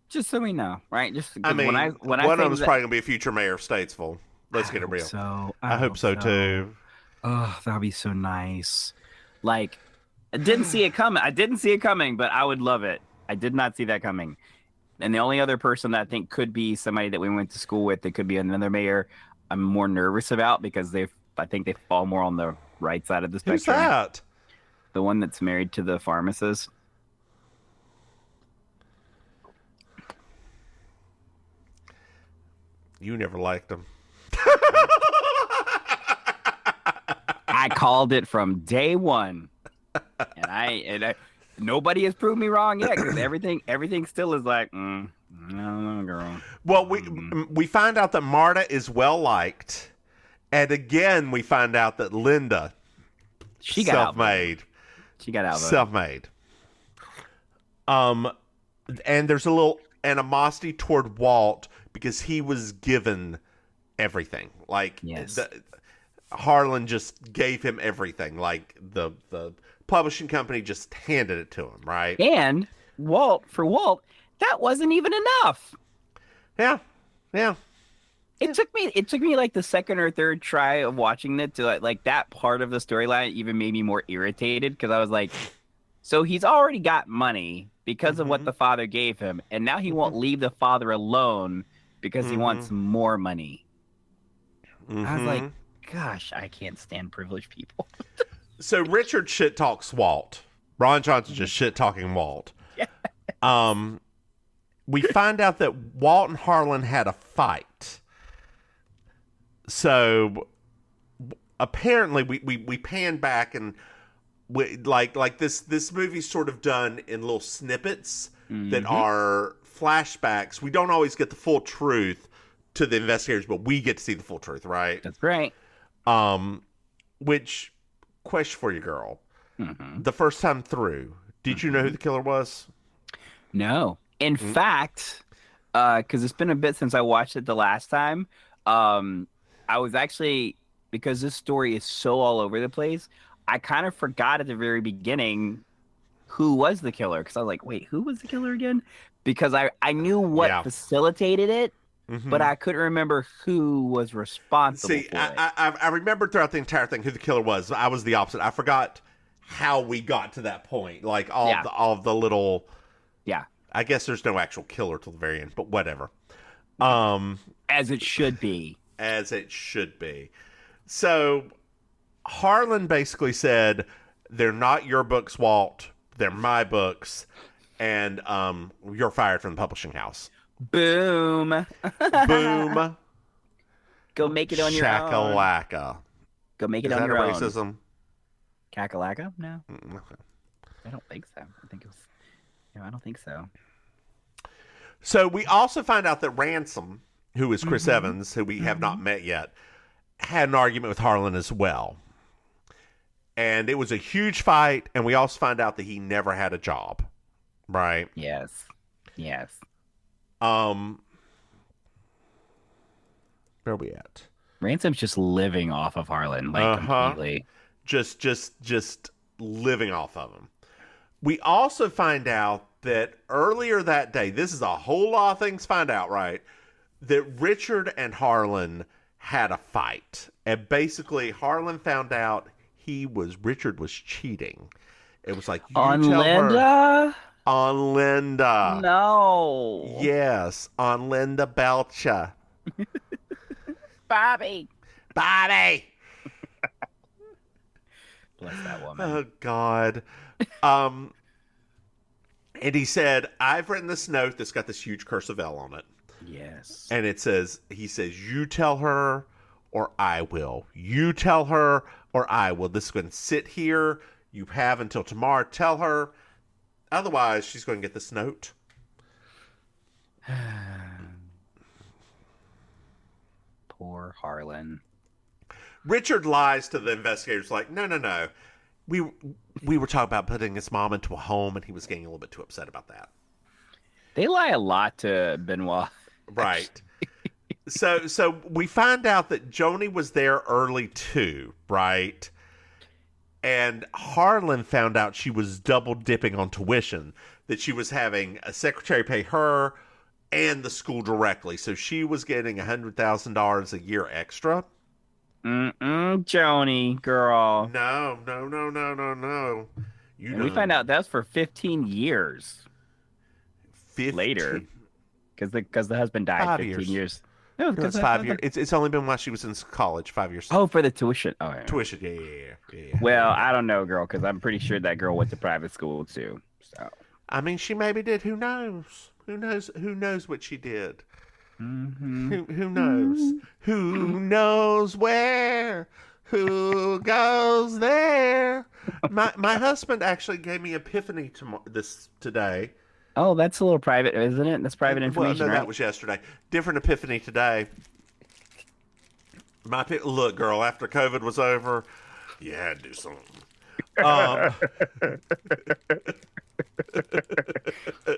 just so we know, right? Just I mean, when one of them's probably gonna be a future mayor of Statesville. Let's get it real. So I hope so too. Oh, that'd be so nice. Like, I didn't see it coming, but I would love it. I did not see that coming. And the only other person that I think could be somebody that we went to school with that could be another mayor, I'm more nervous about because I think they fall more on the right side of the spectrum. Who's that? The one that's married to the pharmacist. You never liked him. I called it from day one, and I nobody has proved me wrong yet because everything still is like, no, girl. Well, we find out that Marta is well liked, and again we find out that Linda, She got self-made. She got out. Self-made. And there's a little animosity toward Walt because he was given everything. Like, yes. Harlan just gave him everything. Like, the publishing company just handed it to him, right? And Walt, that wasn't even enough. Yeah. It took me like the second or third try of watching it to like that part of the storyline even made me more irritated because I was like, so he's already got money because of what the father gave him, and now he won't leave the father alone because he wants more money. I was like, gosh, I can't stand privileged people. So Richard shit talks Walt. Ron Johnson just shit talking Walt. Yeah. We find out that Walt and Harlan had a fight. So apparently we pan back and like this movie's sort of done in little snippets that are flashbacks. We don't always get the full truth to the investigators, but we get to see the full truth, right? That's right. Which, question for you, girl. The first time through, did you know who the killer was? No. In fact, because it's been a bit since I watched it the last time, I was actually, because this story is so all over the place, I kind of forgot at the very beginning who was the killer. Because I was like, wait, who was the killer again? Because I knew what facilitated it, but I couldn't remember who was responsible for it. I remembered throughout the entire thing who the killer was. I was the opposite. I forgot how we got to that point. Like all of the little... Yeah. I guess there's no actual killer till the very end, but whatever. As it should be. As it should be. So Harlan basically said, they're not your books, Walt. They're my books. And you're fired from the publishing house. Boom. Boom. Go make it on your own. Shakalaka. Go make it on your own. Is that a racism? Kakalaka? No. I don't think so. I think it was... No, I don't think so. So we also find out that Ransom, who is Chris Evans, who we have not met yet, had an argument with Harlan as well. And it was a huge fight, and we also find out that he never had a job. Right? Yes. Um, where are we at? Ransom's just living off of Harlan, like completely. Just living off of him. We also find out that earlier that day, this is a whole lot of things find out, right? That Richard and Harlan had a fight. And basically Harlan found out Richard was cheating. It was like, you On tell Linda? her. On Linda. No. Yes, on Linda Belcher. Bobby. Bobby. Bless that woman. Oh, God. And he said, I've written this note that's got this huge cursive L on it. Yes. And he says, you tell her or I will. You tell her or I will. This is going to sit here. You have until tomorrow. Tell her. Otherwise, she's going to get this note. Poor Harlan. Richard lies to the investigators like, no. We were talking about putting his mom into a home, and he was getting a little bit too upset about that. They lie a lot to Benoit. Right. So we find out that Joni was there early too, right? And Harlan found out she was double dipping on tuition, that she was having a secretary pay her and the school directly. So she was getting $100,000 a year extra. Joni, girl. No. We find out that's for 15 years 15. later. Because the husband died 5 15 years. years. No, No, it's 5 years. It's only been while she was in college, 5 years. Oh, for the tuition. Oh, yeah. Tuition, yeah. Well, I don't know, girl, because I'm pretty sure that girl went to private school too. So. I mean, she maybe did. Who knows? Who knows what she did? Mm-hmm. Who knows? Who knows where? Who goes there? My husband actually gave me epiphany today. Oh, that's a little private, isn't it? That's private information, Well, no, right? that was yesterday. Different epiphany today. Look, girl, after COVID was over, you had to do something.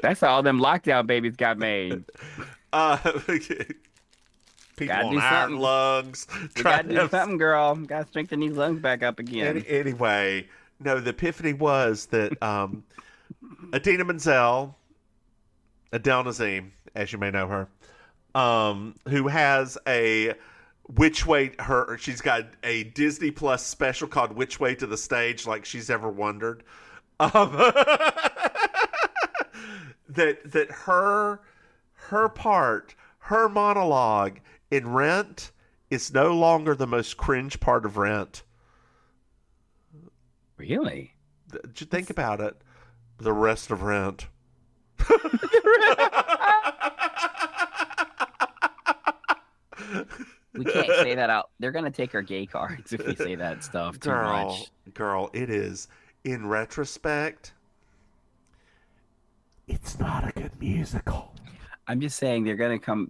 That's how all them lockdown babies got made. People Gotta on do iron something. lungs. You gotta do something, girl. Gotta strengthen these lungs back up again. Anyway, no, the epiphany was that Adina Menzel, Adele Nazim, as you may know her, who has a she's got a Disney Plus special called Which Way to the Stage, like she's ever wondered. That her part, her monologue in Rent is no longer the most cringe part of Rent. Really? Just think about it. The rest of Rent. We can't say that out. They're gonna take our gay cards if we say that stuff too much. Girl, it is. In retrospect, it's not a good musical. I'm just saying they're gonna come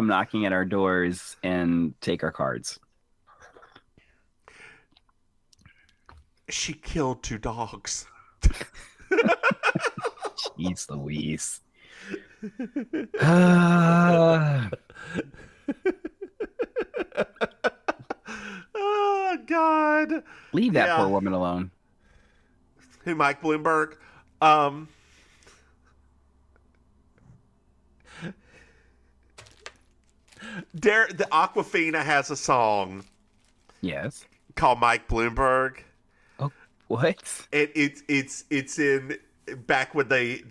knocking at our doors and take our cards. She killed 2 dogs. Jeez Louise. Oh, God. Leave that poor woman alone. Who, Mike Bloomberg? The Aquafina has a song Yes. called Mike Bloomberg. Oh, what? It's in back when they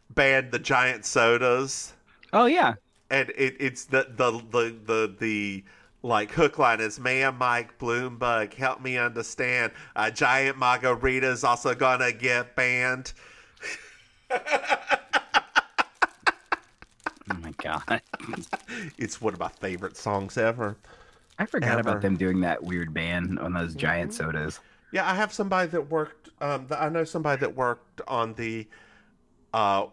banned the giant sodas, Oh yeah. and it's the like hook line is, "Man, Mike Bloomberg, help me understand. A giant margarita's also gonna get banned." Oh my god. It's one of my favorite songs ever. I forgot Ever. about them doing that weird ban on those giant sodas. Yeah, I have somebody that worked. I know somebody that worked on the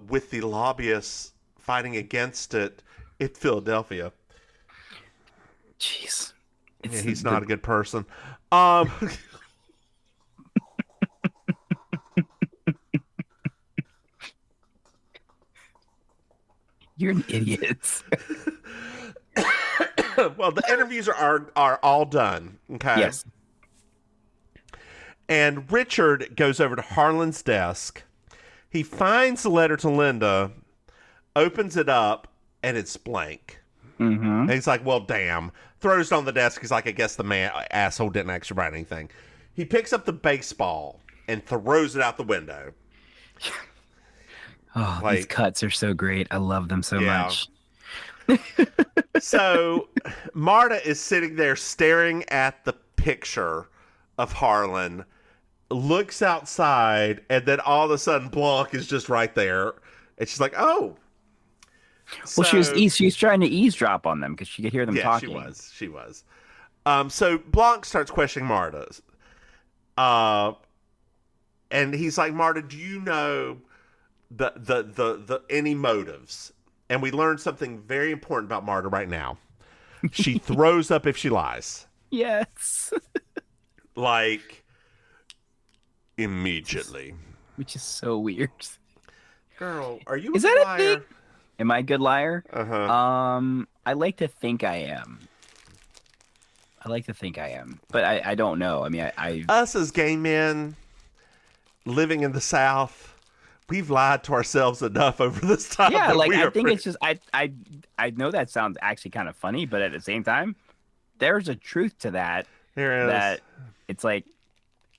with the lobbyists fighting against it in Philadelphia. Jeez. Yeah, he's not a good person. You're an idiot. Well, the interviews are all done. Okay. Yes. And Richard goes over to Harlan's desk. He finds the letter to Linda, opens it up, and it's blank. Mm-hmm. And he's like, well, damn. Throws it on the desk. He's like, I guess the asshole didn't actually write anything. He picks up the baseball and throws it out the window. Oh, these cuts are so great. I love them so much. So Marta is sitting there staring at the picture of Harlan, looks outside, and then all of a sudden Blanc is just right there. And she's like, oh. Well, she was trying to eavesdrop on them because she could hear them talking. Yeah, she was. So Blanc starts questioning Marta's. And he's like, Marta, do you know the any motives? And we learned something very important about Marta right now. She throws up if she lies. Yes. Like, immediately. Which is so weird. Girl, are you a good liar? Thing? Am I a good liar? Uh-huh. I like to think I am. But I don't know. I mean, Us as gay men living in the South, we've lied to ourselves enough over this time. Yeah, like I think it's just I know that sounds actually kind of funny, but at the same time, there's a truth to that. There is. That it's like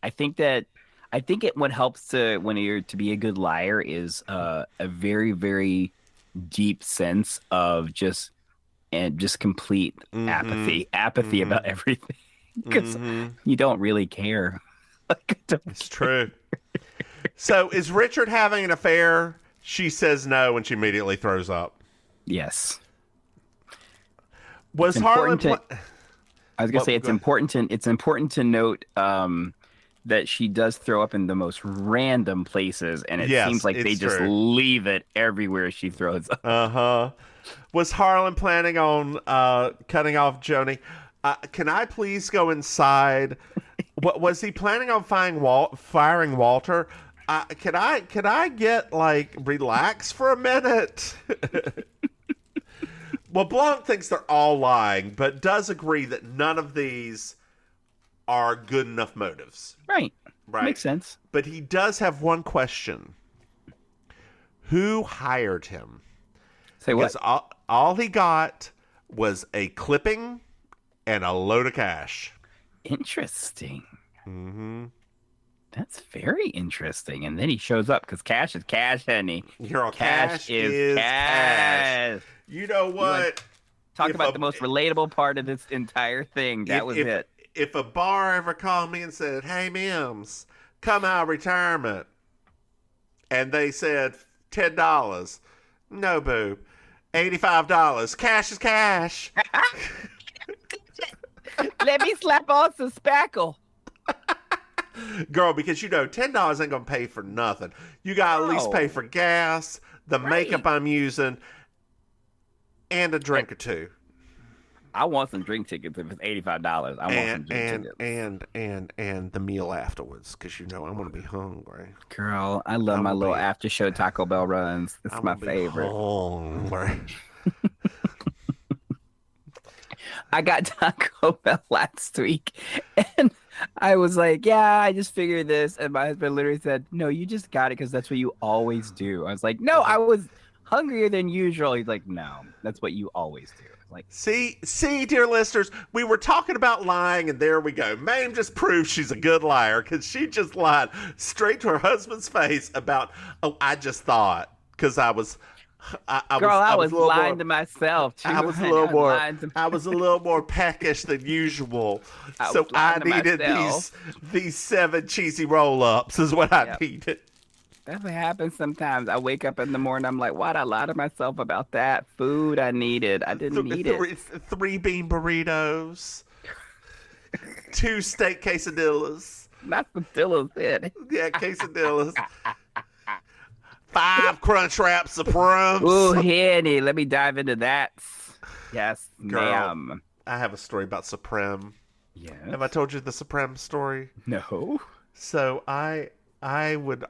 I think what helps when you're to be a good liar is a very, very deep sense of just complete apathy about everything, because you don't really care. It's true. So is Richard having an affair? She says no, and she immediately throws up. Yes. Was Harlan? I was gonna say it's important to note that she does throw up in the most random places, and it seems like they just leave it everywhere she throws up. Was Harlan planning on cutting off Joni? Can I please go inside? What was he planning on firing Walter? Could I get relax for a minute? Well, Blanc thinks they're all lying, but does agree that none of these are good enough motives. Right. Makes sense. But he does have one question. Who hired him? Say what? Because all he got was a clipping and a load of cash. Interesting. That's very interesting. And then he shows up because cash is cash, honey. Cash is cash. You know what? Talk about the most relatable part of this entire thing. That was it. If a bar ever called me and said, hey, Mims, come out of retirement, and they said $10, no, boo, $85, cash is cash. Let me slap on some spackle. Girl, because $10 ain't gonna pay for nothing. You gotta at least pay for gas, the makeup I'm using, and a drink or two. I want some drink tickets if it's $85. I want some drink tickets. And the meal afterwards, because I'm gonna be hungry. Girl, I love my little after show Taco Bell runs. This is my favorite. Hungry. I got Taco Bell last week, and I was like, yeah, I just figured this. And my husband literally said, no, you just got it because that's what you always do. I was like, no, I was hungrier than usual. He's like, no, that's what you always do. Like, see, dear listeners, we were talking about lying, and there we go. Maim just proved she's a good liar because she just lied straight to her husband's face about, I just thought, because I was lying to myself too. I was a little more peckish than usual. So I needed these 7 cheesy roll-ups is what I needed. That's what happens sometimes. I wake up in the morning, I'm like, why'd I lie to myself about that food I needed? I didn't need it. 3 bean burritos, 2 steak quesadillas. Not quesadillas, it. Yeah, quesadillas. 5 crunch wrap Supremes. Ooh, Henny, let me dive into that. Yes, girl, ma'am. I have a story about Supreme. Yeah. Have I told you the Supreme story? No. So I would,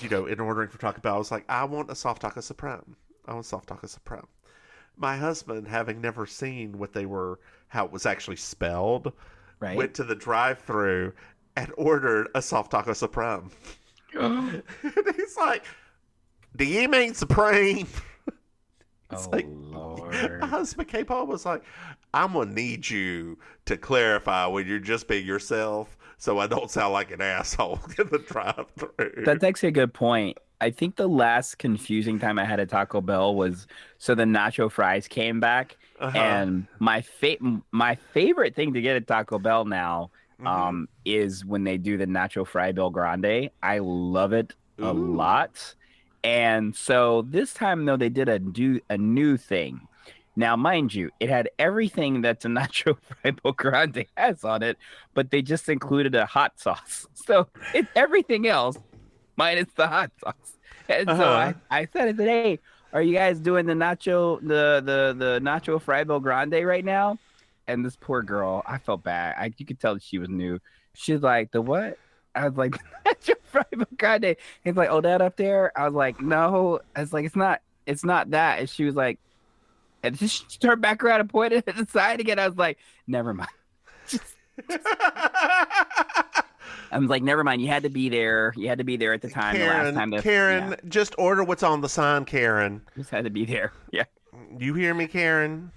in ordering for Taco Bell, I was like, I want a soft taco Supreme. I want soft taco supreme. My husband, having never seen how it was actually spelled, Right. went to the drive-thru and ordered a soft taco supreme. And he's like, "Do you mean supreme?" It's Oh, Lord. my husband came home was like, "I'm gonna need you to clarify when you're just being yourself, so I don't sound like an asshole in the drive-thru." That's actually a good point. I think the last confusing time I had a Taco Bell was so the nacho fries came back, and my favorite thing to get at Taco Bell now is when they do the nacho fry Bill Grande. I love it a lot. And so this time though they did a new thing. Now, mind you, it had everything that's a nacho fry Bill Grande has on it, but they just included a hot sauce. So it's everything else minus the hot sauce. And so I said, "Hey, are you guys doing the nacho fry Bill Grande right now?" And this poor girl, I felt bad. You could tell that she was new. She's like, "The what?" I was like, "The nacho fry Bill Grande." He's like, "Oh, that up there?" I was like, "No." I was like, it's not that." And she was like, and she turned back around and pointed at the side again. I was like, "Never mind." I was like, "Never mind. You had to be there. You had to be there at the time. Karen, the last time." Karen, just order what's on the sign, Karen. Just had to be there. Yeah. You hear me, Karen?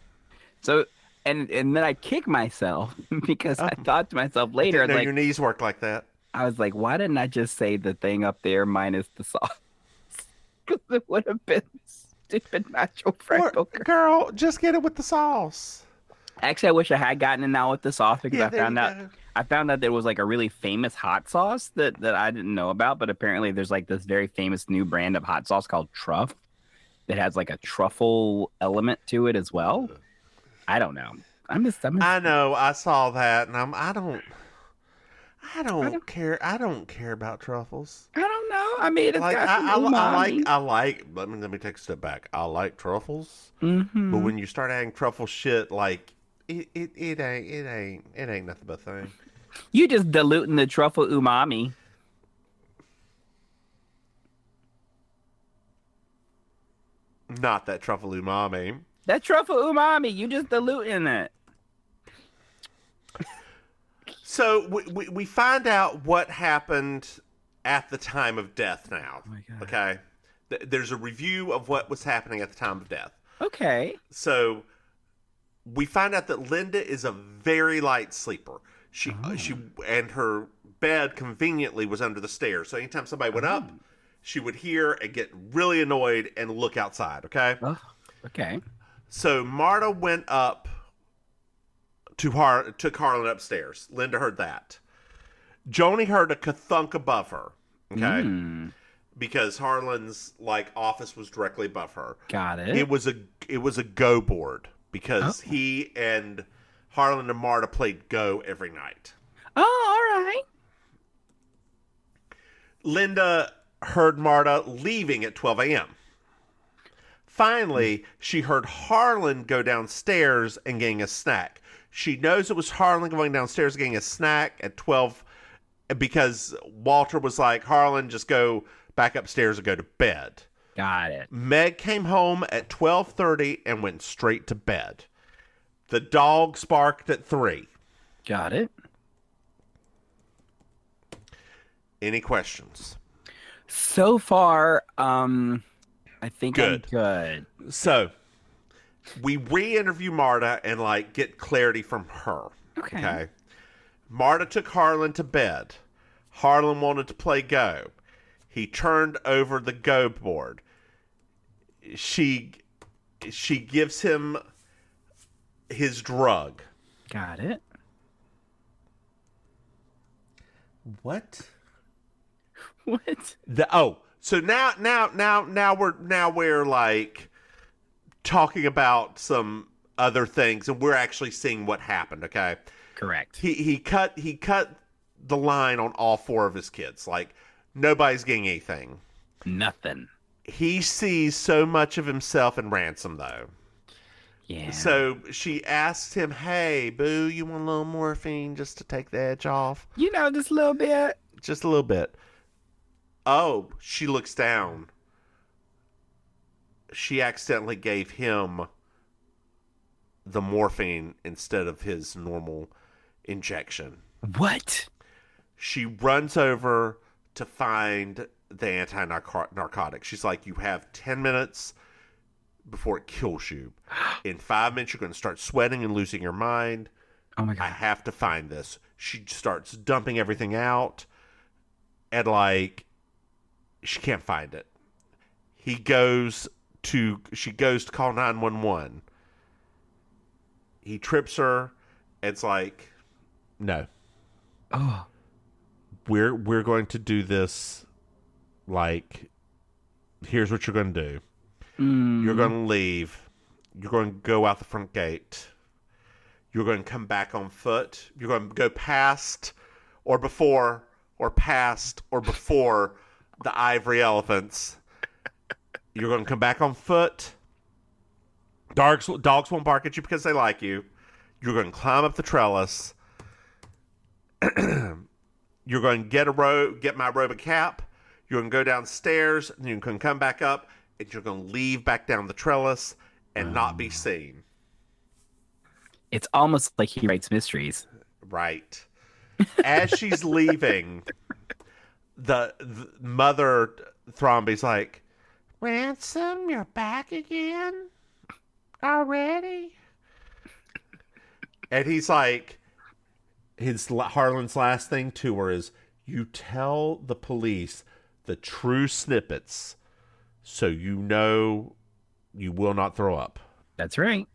So, and then I kick myself because I thought to myself later, I was No, like, your knees work like that. I was like, why didn't I just say the thing up there minus the sauce? Because it would have been stupid nacho fry Bill Grande. Girl, just get it with the sauce. Actually, I wish I had gotten it now with the sauce because Yeah, I there found you out go. there was like a really famous hot sauce that I didn't know about, but apparently there's like this very famous new brand of hot sauce called Truff that has like a truffle element to it as well. I don't know. I know. I saw that, and I don't care. I don't care about truffles. I don't know. I mean, it's Like got some I umami. like. Let me take a step back. I like truffles, Mm-hmm. but when you start adding truffle shit, like it ain't nothing but a thing. You just diluting the truffle umami. Not that truffle umami. That truffle umami, you just diluting it. So we find out what happened at the time of death now. Oh my God. Okay? There's a review of what was happening at the time of death. Okay. So we find out that Linda is a very light sleeper. She and her bed conveniently was under the stairs. So anytime somebody went up, she would hear and get really annoyed and look outside, okay? Oh, okay. So Marta went up took Harlan upstairs. Linda heard that. Joni heard a ka-thunk above her, okay? Because Harlan's like office was directly above her. Got it. It was a go board because he and Harlan and Marta played Go every night. Oh, all right. Linda heard Marta leaving at 12 a.m. Finally, she heard Harlan go downstairs and getting a snack. She knows it was Harlan going downstairs getting a snack at 12 because Walter was like, "Harlan, just go back upstairs and go to bed." Got it. Meg came home at 12:30 and went straight to bed. The dog barked at 3. Got it. Any questions? So far, I think Good. I'm good. So, we re-interview Marta and like get clarity from her. Okay. Marta took Harlan to bed. Harlan wanted to play Go. He turned over the Go board. She gives him his drug. Got it. What? What? So now we're like talking about some other things, and we're actually seeing what happened. Okay, Correct. he cut the line on all 4 of his kids. Like nobody's getting anything. Nothing. He sees so much of himself in Ransom, though. Yeah. So she asked him, "Hey, boo, you want a little morphine just to take the edge off? Just a little bit. Just a little bit." Oh, she looks down. she accidentally gave him the morphine instead of his normal injection. What? She runs over to find the anti-narcotic. She's like, you have 10 minutes before it kills you. In 5 minutes, you're going to start sweating and losing your mind. Oh my I God. have to find this. She starts dumping everything out, and like, she can't find it. She goes to call 911. He trips her. It's like, no. Oh. We're going to do this. Like, here's what you're going to do. You're going to leave. You're going to go out the front gate. You're going to come back on foot. You're going to go past or before the ivory elephants. You're going to come back on foot. Dogs won't bark at you because they like you. You're going to climb up the trellis. You're going to get my robe and cap. You're going to go downstairs, and you're going to come back up, and you're going to leave back down the trellis and not be seen. It's almost like he writes mysteries. Right. As she's leaving, the mother Thrombeys like, Ransom, you're back again? Already? And he's like, Harlan's last thing to her is, you tell the police the true snippets so you know you will not throw up. That's right.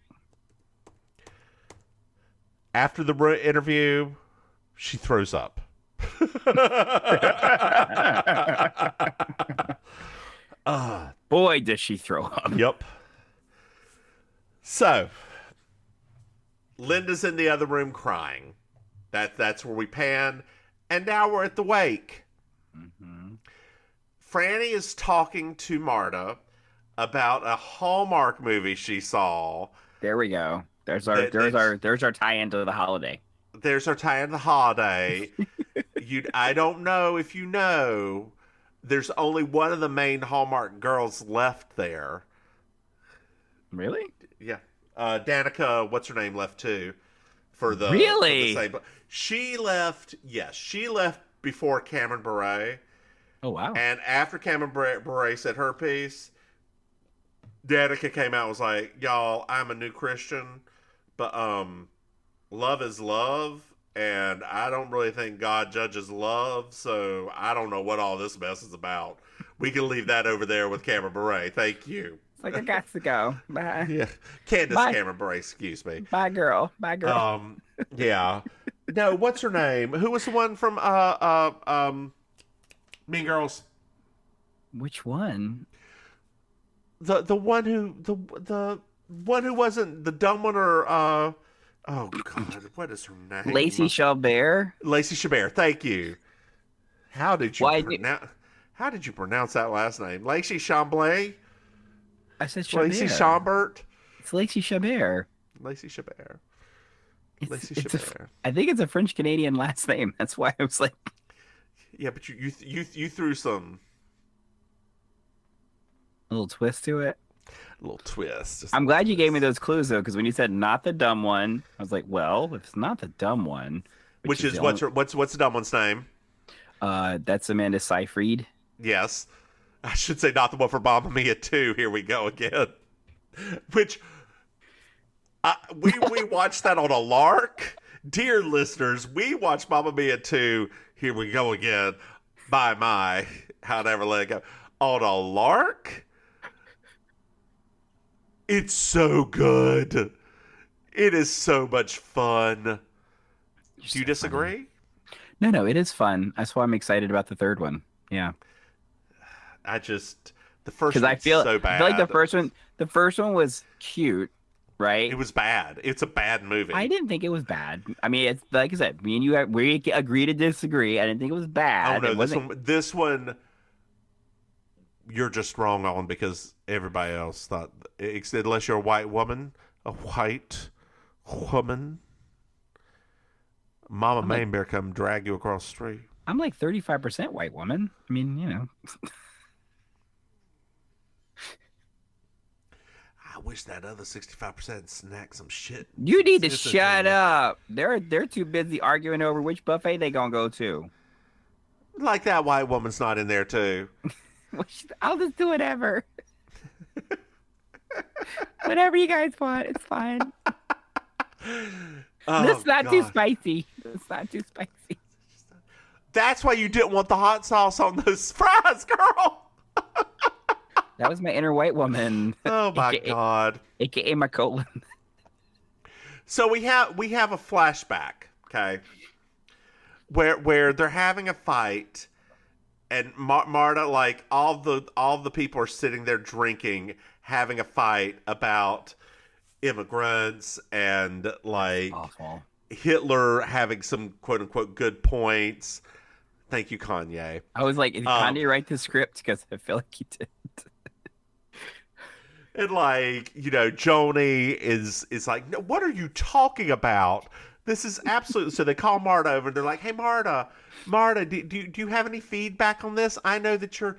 After the interview, she throws up. Boy, does she throw up. Yep. So, Linda's in the other room crying. That's where we pan. And now we're at the wake. Mm-hmm. Franny is talking to Marta about a Hallmark movie she saw. There we go. There's our tie-in to the holiday. There's our tie-in to the holiday. I don't know if you know, there's only one of the main Hallmark girls left there. Really? Yeah. Danica, what's her name, left too. Really? For the same, she left, yes. She left before Cameron Bure. Oh, wow. And after Cameron Bure said her piece, Danica came out and was like, y'all, I'm a new Christian, but love is love, and I don't really think God judges love, so I don't know what all this mess is about. We can leave that over there with Cameron Bure. Thank you. It's like, I got to go. Bye. Yeah. Candace Bye. Cameron Bure, excuse me. Bye, girl. Bye, girl. Yeah. No, what's her name? Who was the one from Mean Girls? Which one? The one who wasn't the dumb one, or oh God, what is her name? Lacey Chabert. Lacey Chabert. Thank you. How did you pronounce that last name? Lacey Chamblay? I said Chabert. Lacey Chambert? It's Lacey Chabert. Lacey Chabert. I think it's a French Canadian last name. That's why I was like, yeah, but you threw some a little twist to it. A little twist. I'm glad you gave me those clues though, because when you said not the dumb one, I was like, well, if it's not the dumb one, what's the dumb one's name? That's Amanda Seyfried. Yes, I should say not the one for Mamma Mia 2. Here we go again. Which we watched that on a lark, dear listeners. We watched Mamma Mia 2. Here we go again. By my, how to ever let it go on a lark. It's so good. It is so much fun. Do you disagree? No, it is fun. That's why I'm excited about the third one. Yeah. The first one's so bad. I feel like the first one was cute, right? It was bad. It's a bad movie. I didn't think it was bad. I mean, it's like I said, me and you, we agree to disagree. I didn't think it was bad. Oh no, this one, you're just wrong on, because everybody else thought, unless you're a white woman, Mama Maim better come drag you across the street. I'm like 35% white woman. I mean, you know. wish that other 65% snack some shit. You need to Sister shut thing. up. They're too busy arguing over which buffet they gonna go to. Like that white woman's not in there too. I'll just do whatever. Whatever you guys want, it's fine. Oh, That's not too God. spicy. That's not too spicy. That's why you didn't want the hot sauce on those fries, girl. That was my inner white woman. Oh my AKA God. AKA my colon. So we have a flashback, okay, where they're having a fight, and Marta, like all the people are sitting there drinking, having a fight about immigrants and like Awful. Hitler having some quote unquote good points. Thank you, Kanye. I was like, did Kanye write the script? Because I feel like he did. And like, Joni is like, no, what are you talking about? This is absolutely. So they call Marta over and they're like, hey, Marta, do you have any feedback on this? I know that your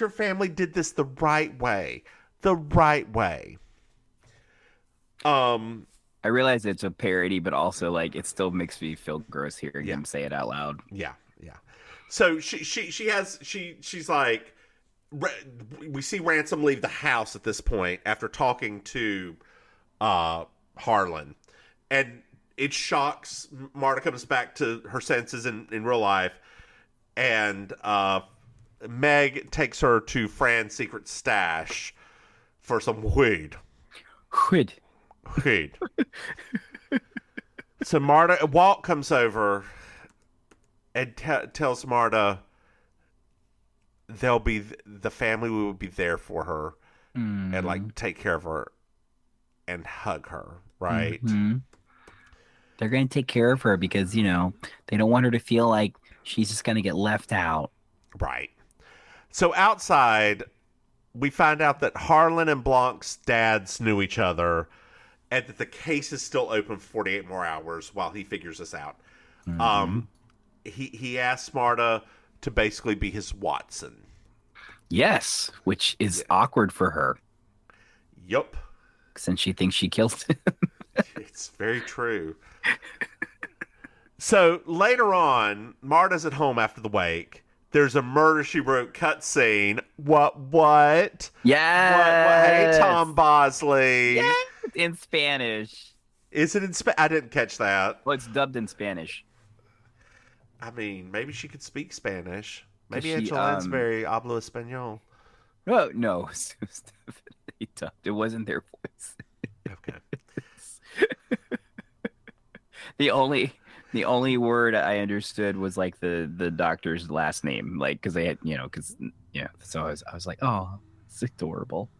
family did this the right way. I realize it's a parody, but also like it still makes me feel gross hearing him say it out loud. Yeah. So she's like, we see Ransom leave the house at this point after talking to Harlan, and it shocks. Marta comes back to her senses in real life, and Meg takes her to Fran's secret stash for some weed. Weed. So Walt comes over and tells Marta the family will be there for her and like take care of her and hug her, right? Mm-hmm. They're going to take care of her because, they don't want her to feel like she's just going to get left out. Right. So outside, we find out that Harlan and Blanc's dads knew each other and that the case is still open for 48 more hours while he figures this out. Mm-hmm. He asks Marta to basically be his Watson. Yes, which is awkward for her. Yup. Since she thinks she killed him. It's very true. So later on, Marta's at home after the wake. There's a Murder, She Wrote cutscene. What? Yes. Hey, Tom Bosley. Yeah, in Spanish. Is it in Spanish? I didn't catch that. Well, it's dubbed in Spanish. I mean, maybe she could speak Spanish. Maybe She, Angela Lansbury habla español. No, it was definitely dubbed. It wasn't their voice. Okay. The only word I understood was like the doctor's last name, like because they had, So I was like, oh, it's adorable.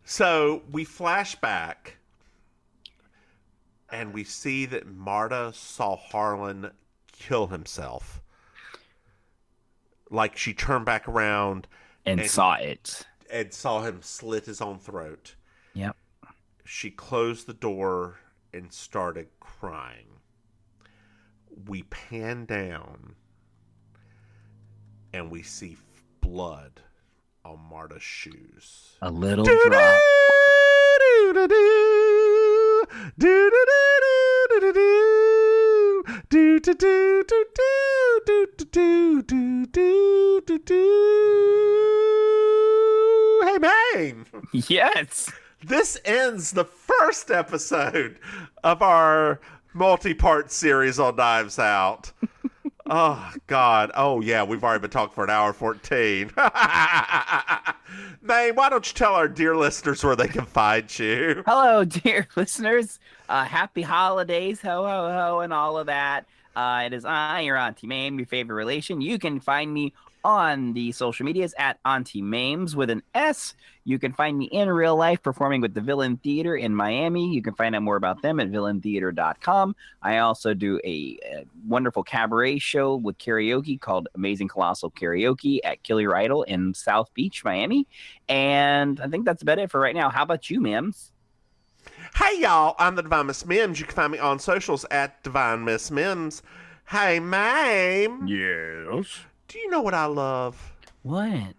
So we flash back, and we see that Marta saw Harlan kill himself. Like she turned back around And saw it. and saw him slit his own throat. Yep. She closed the door and started crying. We pan down and we see blood on Marta's shoes. A little drop. Hey, Maim! Yes. This ends the first episode of our multi-part series on Knives Out. Oh, God. Oh, yeah, we've already been talking for an hour 14. Maim, why don't you tell our dear listeners where they can find you? Hello, dear listeners. Happy holidays, ho, ho, ho, and all of that. It is I, your Auntie Maim, your favorite relation. You can find me on the social medias at Auntie Maims with an S. You can find me in real life performing with the Villain Theater in Miami. You can find out more about them at villaintheater.com. I also do a wonderful cabaret show with karaoke called Amazing Colossal Karaoke at Killer Idol in South Beach, Miami. And I think that's about it for right now. How about you, Mims? Hey, y'all. I'm the Divine Miss Mims. You can find me on socials at Divine Miss Mims. Hey, Maim. Yes. Do you know what I love? What?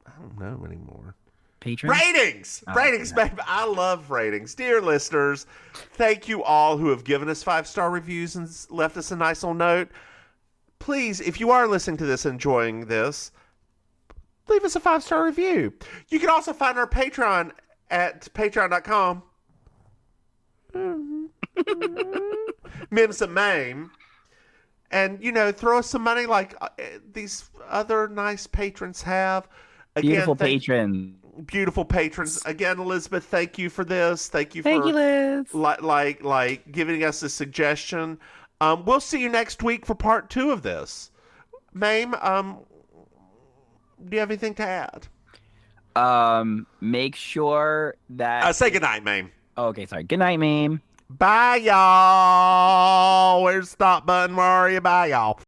I don't know anymore. Patrons? Ratings! Oh, Ratings, yeah. baby. I love ratings. Dear listeners, thank you all who have given us 5-star reviews and left us a nice little note. Please, if you are listening to this, enjoying this, leave us a 5-star review. You can also find our Patreon at patreon.com. Mims and Maim. And, throw us some money like these other nice patrons have. Again, Beautiful patron. Beautiful patrons. Again, Elizabeth, thank you for this. Thank you Thank for you, Liz. like giving us a suggestion. We'll see you next week for part 2 of this. Maim, do you have anything to add? Make sure that Say goodnight, Maim. okay, sorry. Good night, Mame. Bye, y'all. Where's the stop button? Where are you? Bye, y'all.